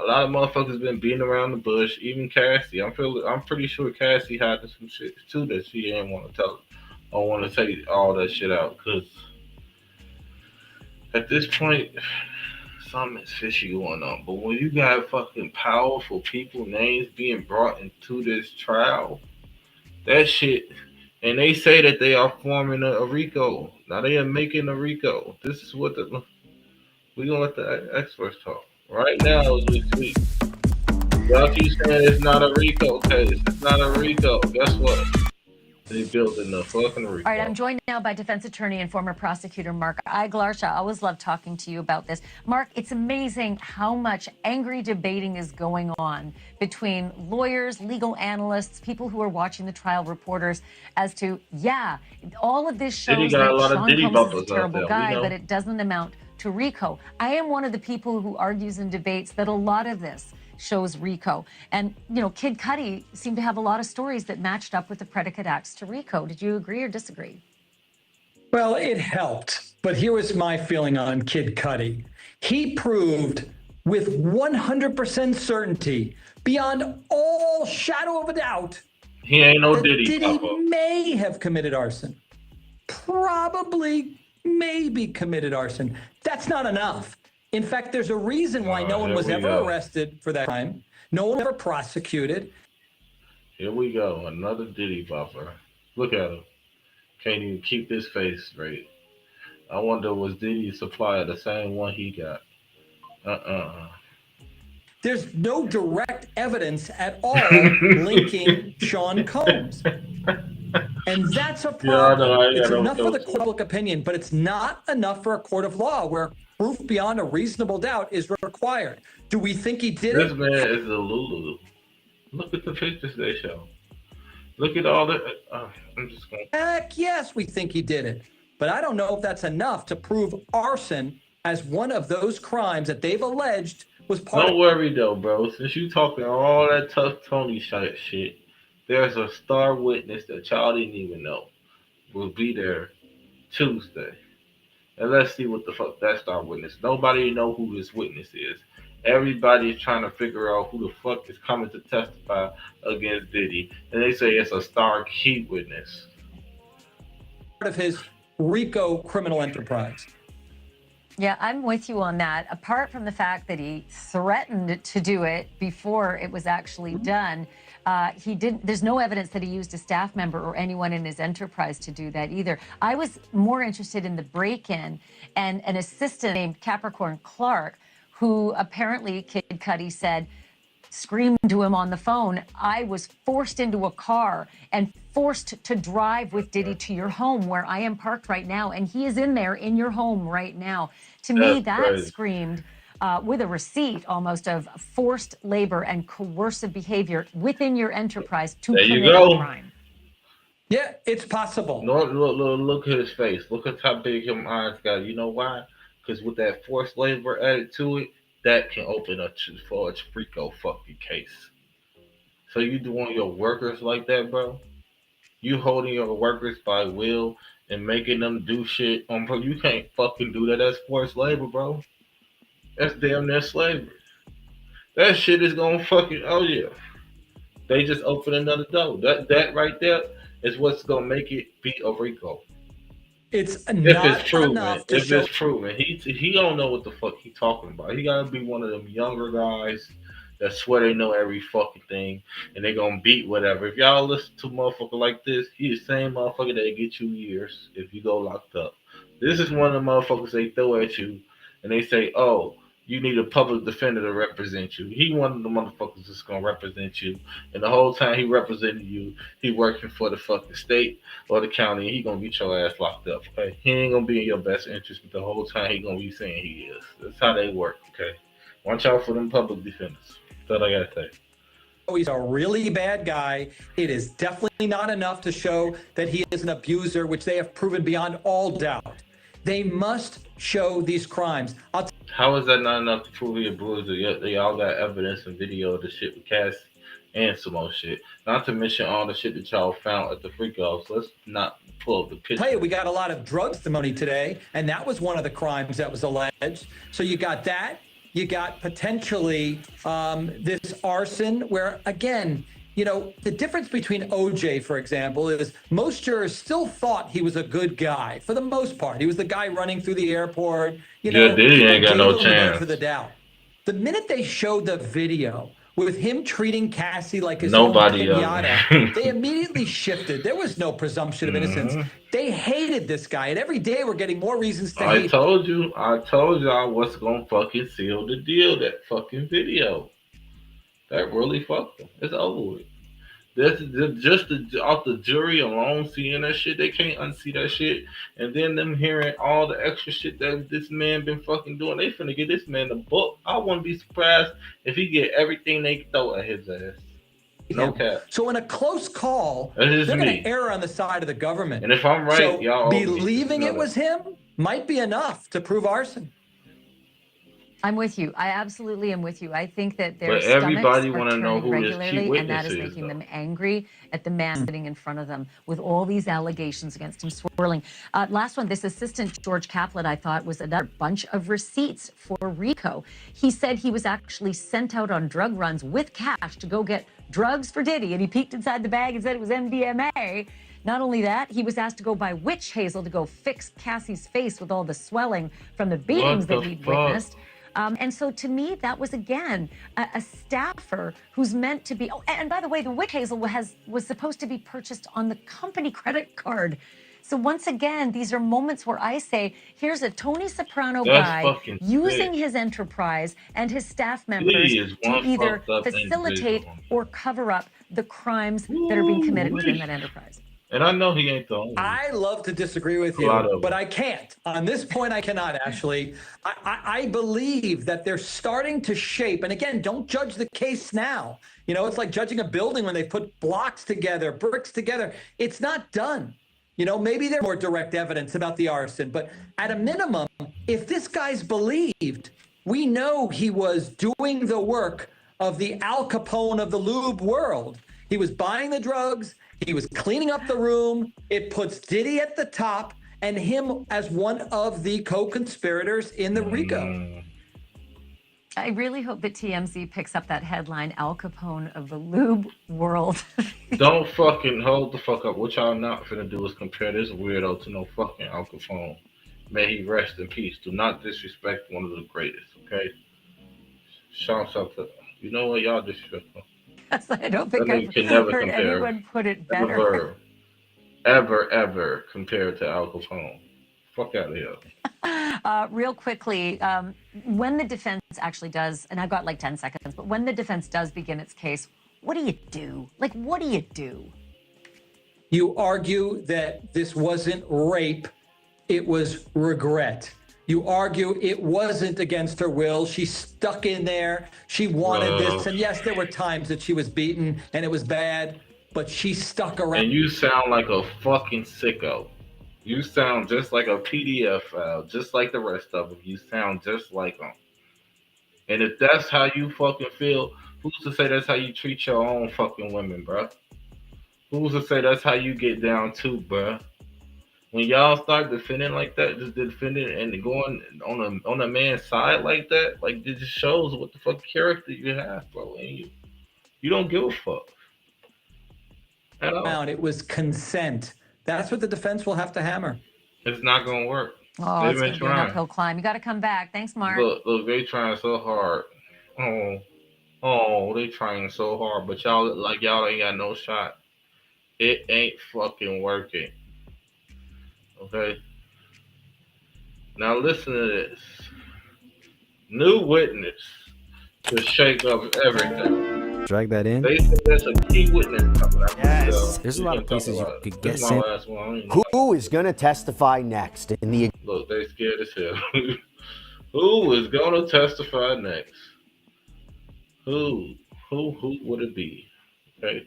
A lot of motherfuckers been beating around the bush. Even Cassie, I'm pretty sure Cassie had some shit too that she didn't want to tell. I want to say all that shit out because at this point, something is fishy going on. But when you got fucking powerful people names being brought into this trial, that shit, and they say that they are forming a RICO. Now they are making a RICO. This is what we gonna let the experts talk. Right now, as we speak, y'all keep saying it's not a RICO case. It's not a RICO. Guess what? They building the fucking RICO. All right, I'm joined now by defense attorney and former prosecutor Mark Iglarsha. I always love talking to you about this. Mark, it's amazing how much angry debating is going on between lawyers, legal analysts, people who are watching the trial, reporters, as to, yeah, all of this Diddy shows got a that lot of Sean Diddy Combs is a bumpers out terrible there. guy, but it doesn't amount to RICO. I am one of the people who argues and debates that a lot of this shows RICO. And, you know, Kid Cudi seemed to have a lot of stories that matched up with the predicate acts to RICO. Did you agree or disagree? Well, it helped. But here was my feeling on Kid Cudi. He proved with 100% certainty, beyond all shadow of a doubt, he ain't no that Diddy. Diddy may have committed arson. Probably, maybe committed arson. That's not enough. In fact, there's a reason why no one was ever arrested for that crime. No one ever prosecuted. Here we go, another Diddy buffer. Look at him. Can't even keep his face straight. I wonder was Diddy's supplier the same one he got? There's no direct evidence at all linking Sean Combs. And that's a problem. It's enough for the public opinion, but it's not enough for a court of law where proof beyond a reasonable doubt is required. Do we think he did it? This man is a Lulu. Look at the pictures they show. Look at all the. I'm just going. Heck yes, we think he did it. But I don't know if that's enough to prove arson as one of those crimes that they've alleged was part Don't worry though, bro. Since you talking all that tough Tony shit, there's a star witness that y'all didn't even know will be there Tuesday. And let's see what the fuck that star witness. Nobody know who this witness is. Everybody's trying to figure out who the fuck is coming to testify against Diddy. And they say it's a star key witness. of his RICO criminal enterprise. Yeah, I'm with you on that. Apart from the fact that he threatened to do it before it was actually done, he didn't. There's no evidence that he used a staff member or anyone in his enterprise to do that either. I was more interested in the break-in and an assistant named Capricorn Clark, who apparently Kid Cudi said screamed to him on the phone, I was forced into a car and forced to drive with Diddy to your home where I am parked right now. And he is in there in your home right now. To me, that screamed with a receipt almost of forced labor and coercive behavior within your enterprise to commit a crime. Yeah, it's possible. Look at his face. Look at how big his eyes got. You know why? Because with that forced labor added to it, that can open up for a RICO fucking case. So you doing your workers like that, bro? You holding your workers by will and making them do shit on bro? You can't fucking do that. That's forced labor, bro. That's damn near slavery. That shit is gonna fucking They just open another door. That right there is what's gonna make it be a RICO. It's if not it's proven, enough to if show. it's proven, he don't know what the fuck he talking about. He gotta be one of them younger guys that swear they know every fucking thing and they gonna beat whatever. If y'all listen to a motherfucker like this, he's the same motherfucker that get you years if you go locked up. This is one of the motherfuckers they throw at you and they say, oh, You need a public defender to represent you. He one of the motherfuckers that's gonna represent you. And the whole time he representing you, he working for the fucking state or the county. He gonna get your ass locked up. Okay, he ain't gonna be in your best interest, but the whole time he gonna be saying he is. That's how they work. Okay, watch out for them public defenders. That's all I gotta say. He's a really bad guy. It is definitely not enough to show that he is an abuser, which they have proven beyond all doubt. They must show these crimes. How is that not enough to prove he a bruiser? Yet they all got evidence and video of the shit with Cassie and some more shit. Not to mention all the shit that y'all found at the freak offs. Let's not pull up the picture. Hey, we got a lot of drug testimony today, and that was one of the crimes that was alleged. So you got that. You got potentially this arson where, again, you know, the difference between OJ, for example, is most jurors still thought he was a good guy for the most part. He was the guy running through the airport. You know, Diddy ain't got no chance. For the doubt. The minute they showed the video with him treating Cassie like his nobody own pinata, they immediately shifted. There was no presumption of innocence. They hated this guy, and every day we're getting more reasons to hate. I told y'all what's gonna fucking seal the deal. That fucking video. That really fucked them. It's over with. That's just off the jury alone seeing that shit. They can't unsee that shit. And then them hearing all the extra shit that this man been fucking doing. They finna get this man the book. I wouldn't be surprised if he get everything they throw at his ass. No cap. So in a close call, they're going to err on the side of the government. And if I'm right, so y'all believing it was him might be enough to prove arson. I'm with you. I absolutely am with you. I think that their everybody want to know who regularly, and that is is, making them angry at the man sitting in front of them with all these allegations against him swirling. Last one, this assistant George Kaplan, I thought, was another bunch of receipts for Rico. He said he was actually sent out on drug runs with cash to go get drugs for Diddy, and he peeked inside the bag and said it was MDMA. Not only that, he was asked to go buy witch hazel to go fix Cassie's face with all the swelling from the beatings that he'd witnessed. And so to me, that was, again, a staffer who's meant to be. Oh, and by the way, the witch hazel was supposed to be purchased on the company credit card. So once again, these are moments where I say, here's a Tony Soprano guy using his enterprise and his staff members to either facilitate or cover up the crimes that are being committed within that enterprise. And I know he ain't the only one. I love to disagree with you, but I can't. On this point, I cannot, actually. I believe that they're starting to shape. And again, don't judge the case now. You know, it's like judging a building when they put blocks together, bricks together. It's not done. You know, maybe there's more direct evidence about the arson. But at a minimum, if this guy's believed, we know he was doing the work of the Al Capone of the lube world. He was buying the drugs. He was cleaning up the room. It puts Diddy at the top and him as one of the co-conspirators in the RICO. I really hope that TMZ picks up that headline, Al Capone of the lube world. Don't fucking hold the fuck up. What y'all not finna do is compare this weirdo to no fucking Al Capone. May he rest in peace. Do not disrespect one of the greatest, okay? Shout out to, you know what, y'all disrespectful. I don't think I've heard anyone put it better. Ever compare to Al Capone. Fuck out of here. Real quickly, when the defense actually does, and I've got like 10 seconds, but when the defense does begin its case, what do you do? Like, what do you do? You argue that this wasn't rape, it was regret. You argue it wasn't against her will. She stuck in there. She wanted this. And yes, there were times that she was beaten and it was bad, but she stuck around. And you sound like a fucking sicko. You sound just like a PDF file, just like the rest of them. You sound just like them. And if that's how you fucking feel, who's to say that's how you treat your own fucking women, bruh? Who's to say that's how you get down too, bruh? When y'all start defending like that, just defending and going on a man's side like that, like it just shows what the fuck character you have, bro. And you don't give a fuck at all. It was consent. That's what the defense will have to hammer. It's not gonna work. Oh, it's gonna be an uphill climb. You got to come back. Thanks, Mark. Look, they trying so hard. Oh, they trying so hard, but y'all ain't got no shot. It ain't fucking working. Okay. Now listen to this. new witness to shake up everything. Drag that in. They said there's a key witness coming up. Yes. There's a lot of places you could get sent. Who is going to testify next in the... Look, they scared as hell. Who is going to testify next? Who would it be? Okay.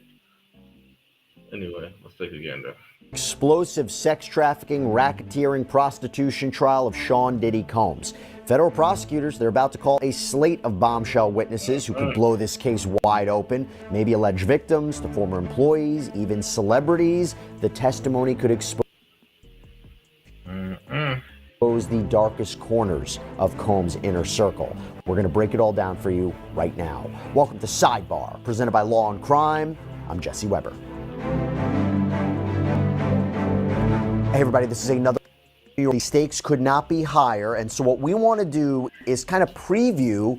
Anyway, let's take it again though. Explosive sex trafficking, racketeering, prostitution trial of Sean Diddy Combs. Federal prosecutors, they're about to call a slate of bombshell witnesses who could blow this case wide open. Maybe alleged victims, the former employees, even celebrities. The testimony could expose the darkest corners of Combs' inner circle. We're going to break it all down for you right now. Welcome to Sidebar, presented by Law and Crime. I'm Jesse Weber. Hey everybody, this is another. The stakes could not be higher, and so what we want to do is kind of preview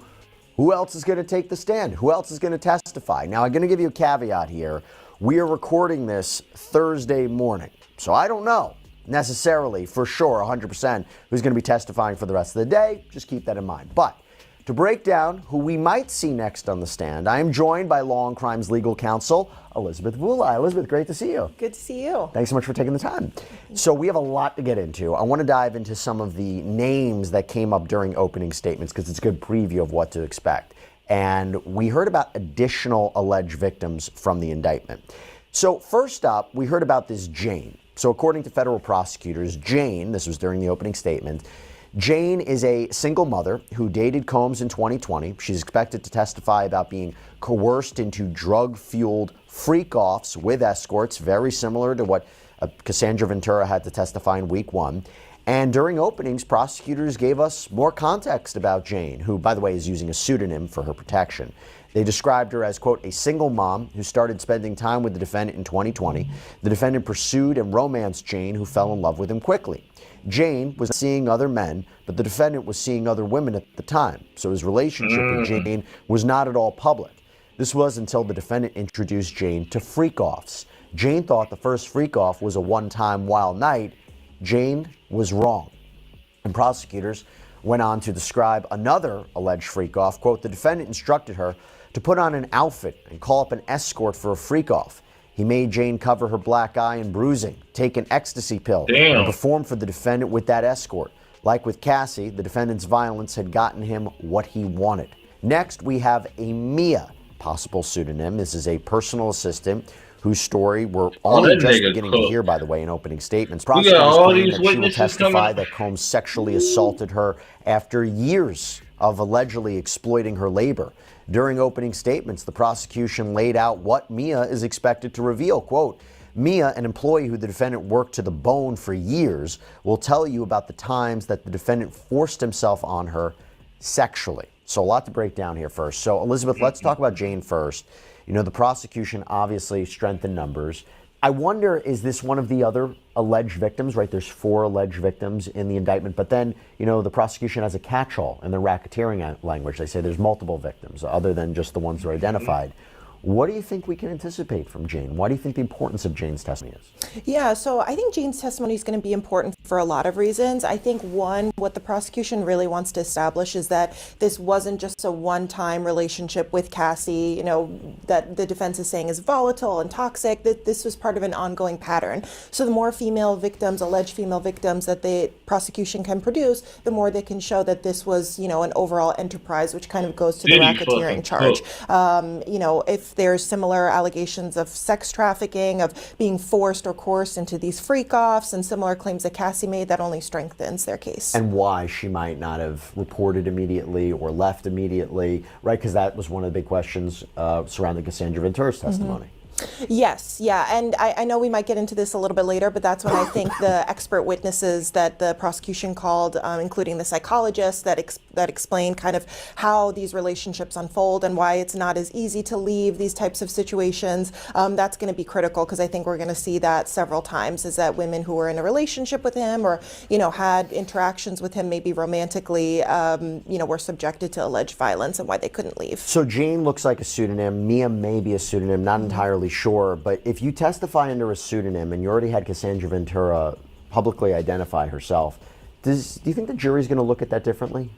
who else is going to take the stand, who else is going to testify. Now, I'm going to give you a caveat here. We are recording this Thursday morning, so I don't know necessarily for sure 100% who's going to be testifying for the rest of the day. Just keep that in mind. But to break down who we might see next on the stand, I am joined by Law and Crime's legal counsel, Elizabeth Vulai. Elizabeth, great to see you. Good to see you. Thanks so much for taking the time. So we have a lot to get into. I want to dive into some of the names that came up during opening statements because it's a good preview of what to expect. And we heard about additional alleged victims from the indictment. So first up, we heard about this Jane. So according to federal prosecutors, Jane, this was during the opening statement, Jane is a single mother who dated Combs in 2020. She's expected to testify about being coerced into drug-fueled freak-offs with escorts, very similar to what Cassandra Ventura had to testify in week one. And during openings, prosecutors gave us more context about Jane, who, by the way, is using a pseudonym for her protection. They described her as, quote, a single mom who started spending time with the defendant in 2020. The defendant pursued and romanced Jane, who fell in love with him quickly. Jane was seeing other men, but the defendant was seeing other women at the time, so his relationship with Jane was not at all public. This was until the defendant introduced Jane to freak-offs. Jane thought the first freak-off was a one-time wild night. Jane was wrong. And prosecutors went on to describe another alleged freak-off. Quote, the defendant instructed her to put on an outfit and call up an escort for a freak-off. He made Jane cover her black eye and bruising, take an ecstasy pill, and perform for the defendant with that escort. Like with Cassie, the defendant's violence had gotten him what he wanted. Next, we have a Mia, possible pseudonym. This is a personal assistant whose story we're only just beginning to hear, by the way, in opening statements. Prosecutors claim that she will testify that Combs sexually assaulted her after years of allegedly exploiting her labor. During opening statements, the prosecution laid out what Mia is expected to reveal. Quote, Mia, an employee who the defendant worked to the bone for years, will tell you about the times that the defendant forced himself on her sexually. So a lot to break down here first. So Elizabeth, let's talk about Jane first. You know, the prosecution obviously strengthened numbers. I wonder, is this one of the other alleged victims, right? There's 4 alleged victims in the indictment, but then, you know, the prosecution has a catch-all in the racketeering language. They say there's multiple victims other than just the ones that are identified. What do you think we can anticipate from Jane? Why do you think the importance of Jane's testimony is? Yeah, so I think Jane's testimony is going to be important for a lot of reasons. I think one, what the prosecution really wants to establish is that this wasn't just a one-time relationship with Cassie, you know, that the defense is saying is volatile and toxic, that this was part of an ongoing pattern. So the more female victims, alleged female victims that the prosecution can produce, the more they can show that this was, you know, an overall enterprise, which kind of goes to the racketeering charge. You know, if there's similar allegations of sex trafficking, of being forced or coerced into these freak-offs, and similar claims that Cassie made, that only strengthens their case. And why she might not have reported immediately or left immediately, right? Because that was one of the big questions surrounding Cassandra Ventura's testimony. Yes, yeah, and I know we might get into this a little bit later, but that's when I think the expert witnesses that the prosecution called, including the psychologist that explained kind of how these relationships unfold and why it's not as easy to leave these types of situations, that's going to be critical, because I think we're going to see that several times, is that women who were in a relationship with him or, you know, had interactions with him maybe romantically, you know, were subjected to alleged violence and why they couldn't leave. So Jane looks like a pseudonym. Mia may be a pseudonym, not entirely sure, but if you testify under a pseudonym and you already had Cassandra Ventura publicly identify herself, do you think the jury's going to look at that differently?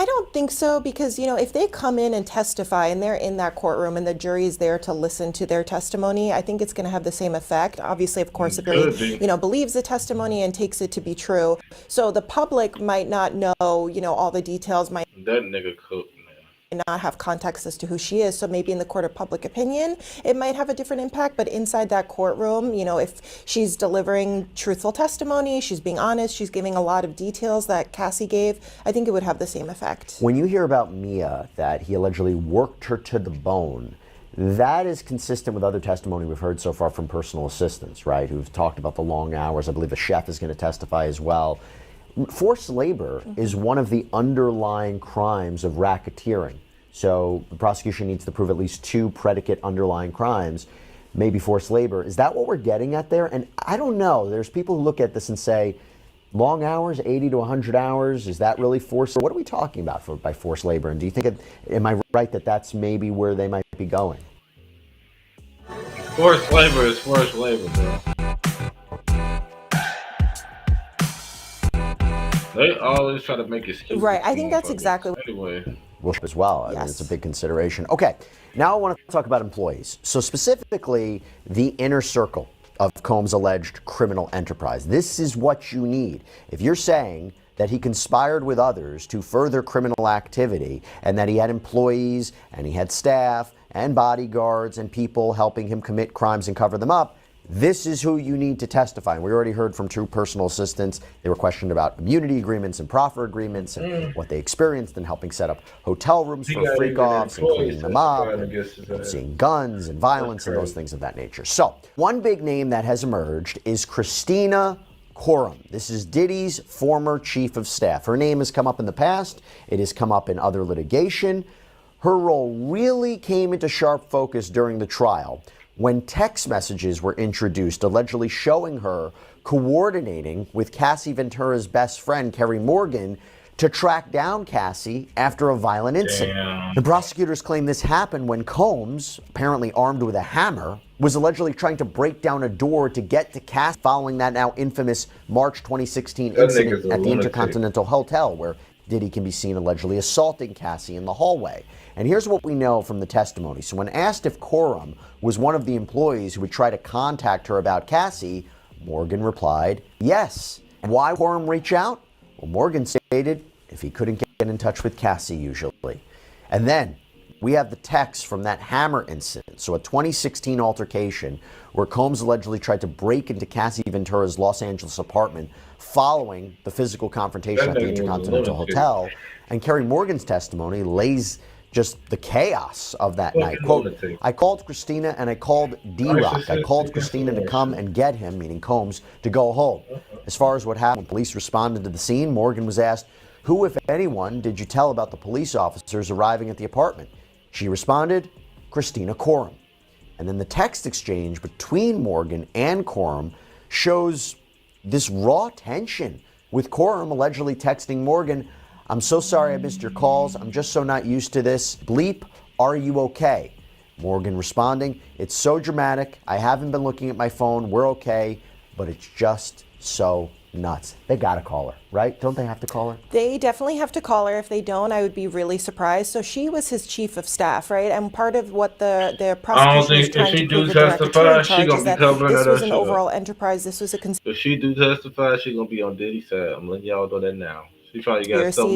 I don't think so, because, if they come in and testify and they're in that courtroom and the jury is there to listen to their testimony, I think it's going to have the same effect. Obviously, of course, the jury, believes the testimony and takes it to be true. So the public might not know, all the details, might That nigga cooked, man. not have context as to who she is. So maybe in the court of public opinion, it might have a different impact. But inside that courtroom, if she's delivering truthful testimony, she's being honest, she's giving a lot of details that Cassie gave, I think it would have the same effect. When you hear about Mia, that he allegedly worked her to the bone, that is consistent with other testimony we've heard so far from personal assistants, right? Who've talked about the long hours. I believe a chef is going to testify as well. Forced labor is one of the underlying crimes of racketeering. So the prosecution needs to prove at least 2 predicate underlying crimes, maybe forced labor. Is that what we're getting at there? And I don't know. There's people who look at this and say, long hours, 80 to 100 hours, is that really forced? What are we talking about by forced labor? And do you think, am I right that that's maybe where they might be going? Forced labor is forced labor, bro. They always try to make it stupid. Right, I think that's exactly what. Anyway. As well. I mean, it's a big consideration. Okay, now I want to talk about employees. So specifically, the inner circle of Combs' alleged criminal enterprise. This is what you need. If you're saying that he conspired with others to further criminal activity and that he had employees and he had staff and bodyguards and people helping him commit crimes and cover them up, this is who you need to testify. And we already heard from 2 personal assistants. They were questioned about immunity agreements and proffer agreements and what they experienced in helping set up hotel rooms for freak-offs and cleaning them up, and seeing guns and violence and those things of that nature. So one big name that has emerged is Christina Courtroom. This is Diddy's former chief of staff. Her name has come up in the past. It has come up in other litigation. Her role really came into sharp focus during the trial when text messages were introduced allegedly showing her coordinating with Cassie Ventura's best friend, Kerry Morgan, to track down Cassie after a violent incident. Damn. The prosecutors claim this happened when Combs, apparently armed with a hammer, was allegedly trying to break down a door to get to Cassie following that now infamous March 2016 incident at the Intercontinental Hotel, where Diddy can be seen allegedly assaulting Cassie in the hallway. And here's what we know from the testimony. So when asked if Coram was one of the employees who would try to contact her about Cassie, Morgan replied, yes. And why would Coram reach out? Well, Morgan stated if he couldn't get in touch with Cassie usually. And then we have the text from that hammer incident. So a 2016 altercation where Combs allegedly tried to break into Cassie Ventura's Los Angeles apartment following the physical confrontation at the Intercontinental Hotel. And Kerry Morgan's testimony lays just the chaos of that night. Quote, I called Christina and I called D-Rock. I called Christina to come and get him, meaning Combs, to go home. As far as what happened, when police responded to the scene, Morgan was asked, who, if anyone, did you tell about the police officers arriving at the apartment? She responded, Christina Coram. And then the text exchange between Morgan and Coram shows this raw tension, with Coram allegedly texting Morgan, I'm so sorry I missed your calls. I'm just so not used to this. Bleep, are you okay? Morgan responding, it's so dramatic. I haven't been looking at my phone. We're okay, but it's just so nuts. They gotta call her, right? Don't they have to call her? They definitely have to call her. If they don't, I would be really surprised. So she was his chief of staff, right? And part of what the prosecution is trying to prove with the racketeering charge is that this was an overall enterprise. This was a if she do testify, she's gonna be on Diddy's side. I'm letting y'all know that now. She probably got so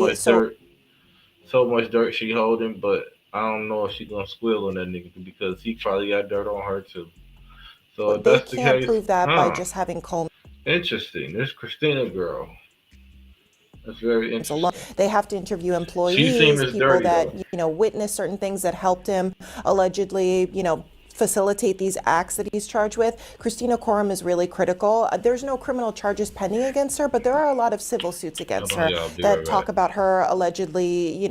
much dirt she holding, but I don't know if she's gonna squeal on that nigga because he probably got dirt on her too. So if they that's the can't case, prove that by just having Coleman. Interesting. This Christina girl. That's very interesting. They have to interview employees, people dirty, that witness certain things that helped him allegedly, facilitate these acts that he's charged with. Christina Coram is really critical. There's no criminal charges pending against her, but there are a lot of civil suits against her that talk about her allegedly,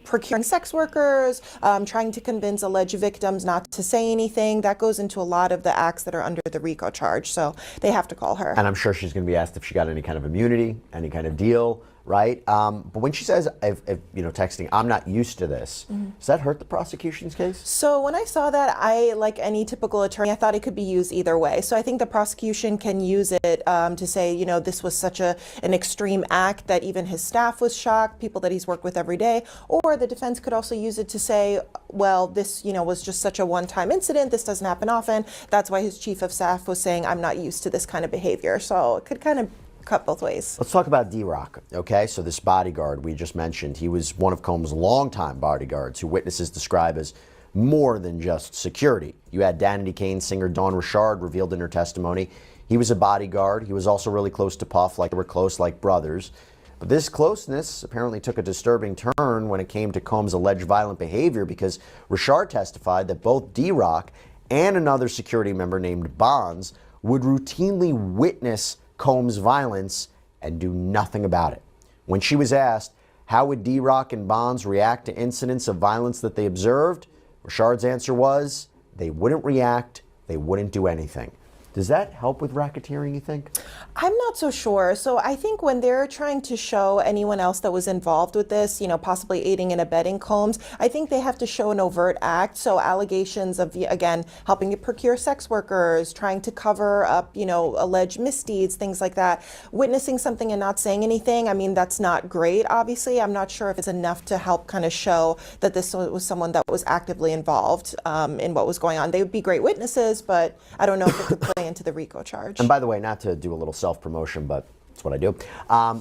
procuring sex workers, trying to convince alleged victims not to say anything. That goes into a lot of the acts that are under the RICO charge. So they have to call her. And I'm sure she's going to be asked if she got any kind of immunity, any kind of deal. right? But when she says, texting, I'm not used to this, does that hurt the prosecution's case? So when I saw that, like any typical attorney, I thought it could be used either way. So I think the prosecution can use it to say, this was such an extreme act that even his staff was shocked, people that he's worked with every day. Or the defense could also use it to say, well, this, was just such a one-time incident. This doesn't happen often. That's why his chief of staff was saying, I'm not used to this kind of behavior. So it could kind of cut both ways. Let's talk about D-Rock, okay? So this bodyguard we just mentioned, he was one of Combs' longtime bodyguards who witnesses describe as more than just security. You had Danity Kane singer Dawn Richard revealed in her testimony. He was a bodyguard. He was also really close to Puff, like they were close like brothers. But this closeness apparently took a disturbing turn when it came to Combs' alleged violent behavior, because Richard testified that both D-Rock and another security member named Bonds would routinely witness Combs' violence and do nothing about it. When she was asked how would D-Rock and Bonds react to incidents of violence that they observed, Richard's answer was they wouldn't react, they wouldn't do anything. Does that help with racketeering, you think? I'm not so sure. So I think when they're trying to show anyone else that was involved with this, possibly aiding and abetting Combs, I think they have to show an overt act. So allegations of, again, helping to procure sex workers, trying to cover up, alleged misdeeds, things like that. Witnessing something and not saying anything, I mean, that's not great, obviously. I'm not sure if it's enough to help kind of show that this was someone that was actively involved in what was going on. They would be great witnesses, but I don't know if it could play into the RICO charge. And by the way, not to do a little self-promotion, but that's what I do.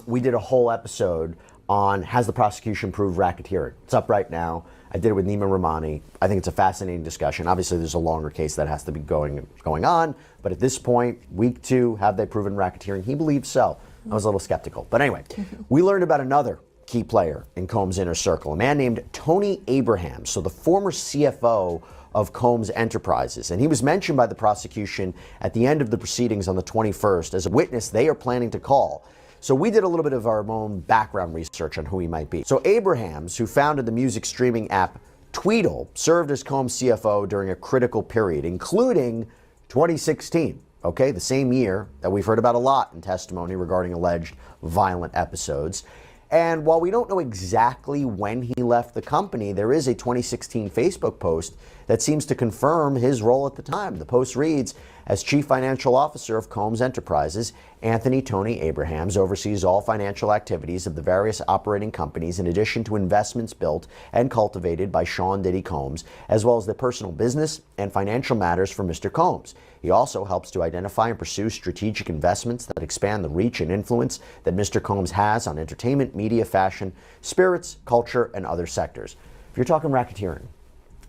We did a whole episode on has the prosecution proved racketeering. It's up right now. I did it with Nima Rahmani. I think it's a fascinating discussion. Obviously, there's a longer case that has to be going on. But at this point, week 2, have they proven racketeering? He believes so. I was a little skeptical. But anyway, we learned about another key player in Combs' inner circle, a man named Tony Abrahams, so the former CFO of Combs Enterprises. And he was mentioned by the prosecution at the end of the proceedings on the 21st as a witness they are planning to call. So we did a little bit of our own background research on who he might be. So Abrahams, who founded the music streaming app Tweedle, served as Combs CFO during a critical period, including 2016, okay, the same year that we've heard about a lot in testimony regarding alleged violent episodes. And while we don't know exactly when he left the company, there is a 2016 Facebook post that seems to confirm his role at the time. The post reads, as Chief Financial Officer of Combs Enterprises, Anthony Tony Abrahams oversees all financial activities of the various operating companies in addition to investments built and cultivated by Sean Diddy Combs, as well as the personal business and financial matters for Mr. Combs. He also helps to identify and pursue strategic investments that expand the reach and influence that Mr. Combs has on entertainment, media, fashion, spirits, culture, and other sectors. If you're talking racketeering,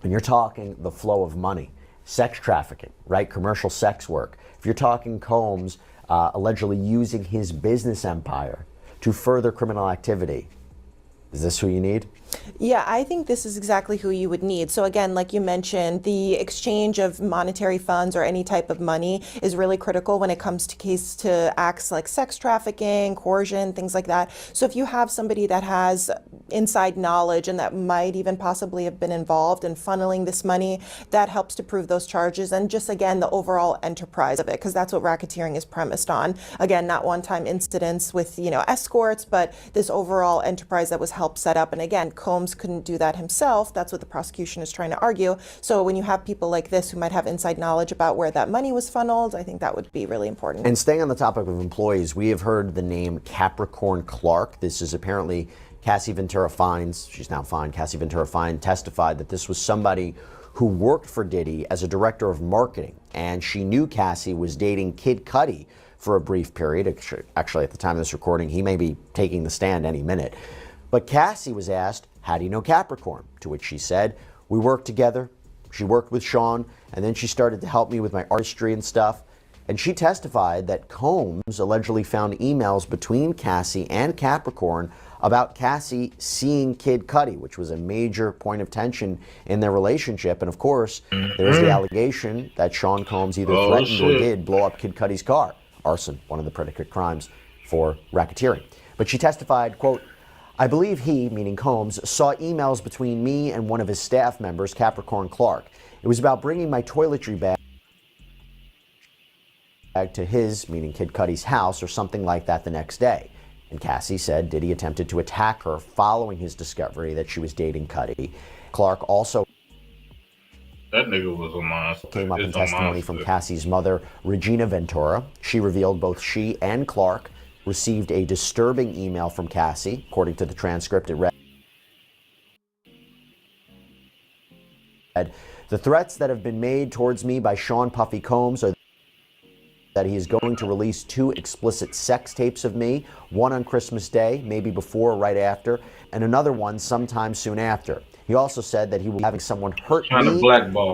and you're talking the flow of money, sex trafficking, right? Commercial sex work. If you're talking Combs allegedly using his business empire to further criminal activity, is this who you need? Yeah, I think this is exactly who you would need. So again, like you mentioned, the exchange of monetary funds or any type of money is really critical when it comes to acts like sex trafficking, coercion, things like that. So if you have somebody that has inside knowledge and that might even possibly have been involved in funneling this money, that helps to prove those charges. And just again, the overall enterprise of it, because that's what racketeering is premised on. Again, not one-time incidents with, escorts, but this overall enterprise that was helped set up. And again, Combs couldn't do that himself. That's what the prosecution is trying to argue. So when you have people like this who might have inside knowledge about where that money was funneled, I think that would be really important. And staying on the topic of employees, we have heard the name Capricorn Clark. This is apparently Cassie Ventura Fines. She's now fined. Cassie Ventura Fine testified that this was somebody who worked for Diddy as a director of marketing. And she knew Cassie was dating Kid Cudi for a brief period. Actually, at the time of this recording, he may be taking the stand any minute. But Cassie was asked, how do you know Capricorn? To which she said, we worked together. She worked with Sean, and then she started to help me with my artistry and stuff. And she testified that Combs allegedly found emails between Cassie and Capricorn about Cassie seeing Kid Cudi, which was a major point of tension in their relationship. And of course, there's the allegation that Sean Combs either threatened or did blow up Kid Cudi's car. Arson, one of the predicate crimes for racketeering. But she testified, quote, I believe he, meaning Combs, saw emails between me and one of his staff members, Capricorn Clark. It was about bringing my toiletry bag to his, meaning Kid Cudi's house or something like that the next day. And Cassie said Diddy attempted to attack her following his discovery that she was dating Cudi. Clark also That nigga was a monster. came up in testimony from Cassie's mother, Regina Ventura. She revealed both she and Clark received a disturbing email from Cassie. According to the transcript, it read, "The threats that have been made towards me by Sean Puffy Combs are that he is going to release 2 explicit sex tapes of me, one on Christmas Day, maybe before or right after, and another one sometime soon after. He also said that he will be having someone hurt me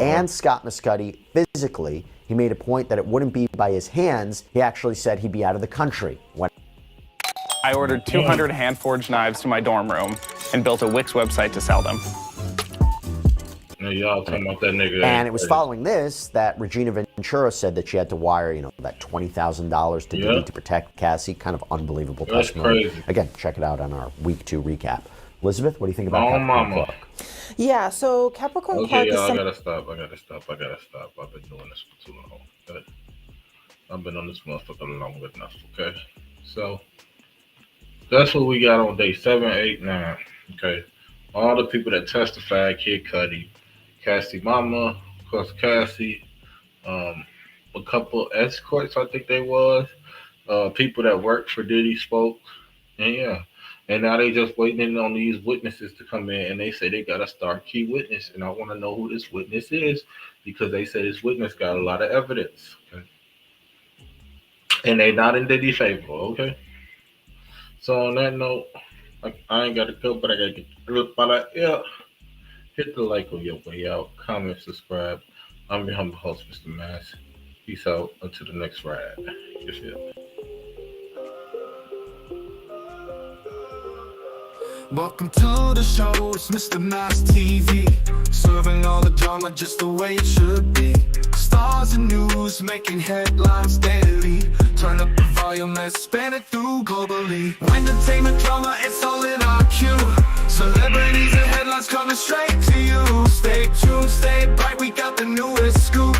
and Scott Mescudi physically. He made a point that it wouldn't be by his hands. He actually said he'd be out of the country when I ordered 200 hand-forged knives to my dorm room and built a Wix website to sell them." Y'all talking about that nigga. And it was following this that Regina Ventura said that she had to wire, that $20,000 to Diddy to protect Cassie. Kind of unbelievable testimony. Crazy. Again, check it out on our week 2 recap. Elizabeth, what do you think about Capricorn Clark? Yeah, so Capricorn Clark is I gotta stop. I've been doing this for too long. Okay? I've been on this motherfucker long enough, okay? So, that's what we got on day 7, 8, 9, okay? All the people that testified, Kid Cudi, Cassie mama, of course Cassie, a couple escorts, I think they was, people that worked for Diddy spoke, and and now they just waiting on these witnesses to come in, and they say they got a star key witness, and I want to know who this witness is, because they say this witness got a lot of evidence, okay? And they not in Diddy's favor, okay? So on that note, I ain't got to go, but I got to get the by that, Hit the like on your way out, comment, subscribe. I'm your humble host, Mr. Mass. Peace out until the next ride. You feel me? Welcome to the show, it's Mr. Mass TV. Serving all the drama just the way it should be. Stars and news making headlines daily. Turn up the volume, let's span it through globally. Entertainment drama, it's all in our queue. Celebrities and headlines coming straight to you. Stay tuned, stay bright, we got the newest scoop.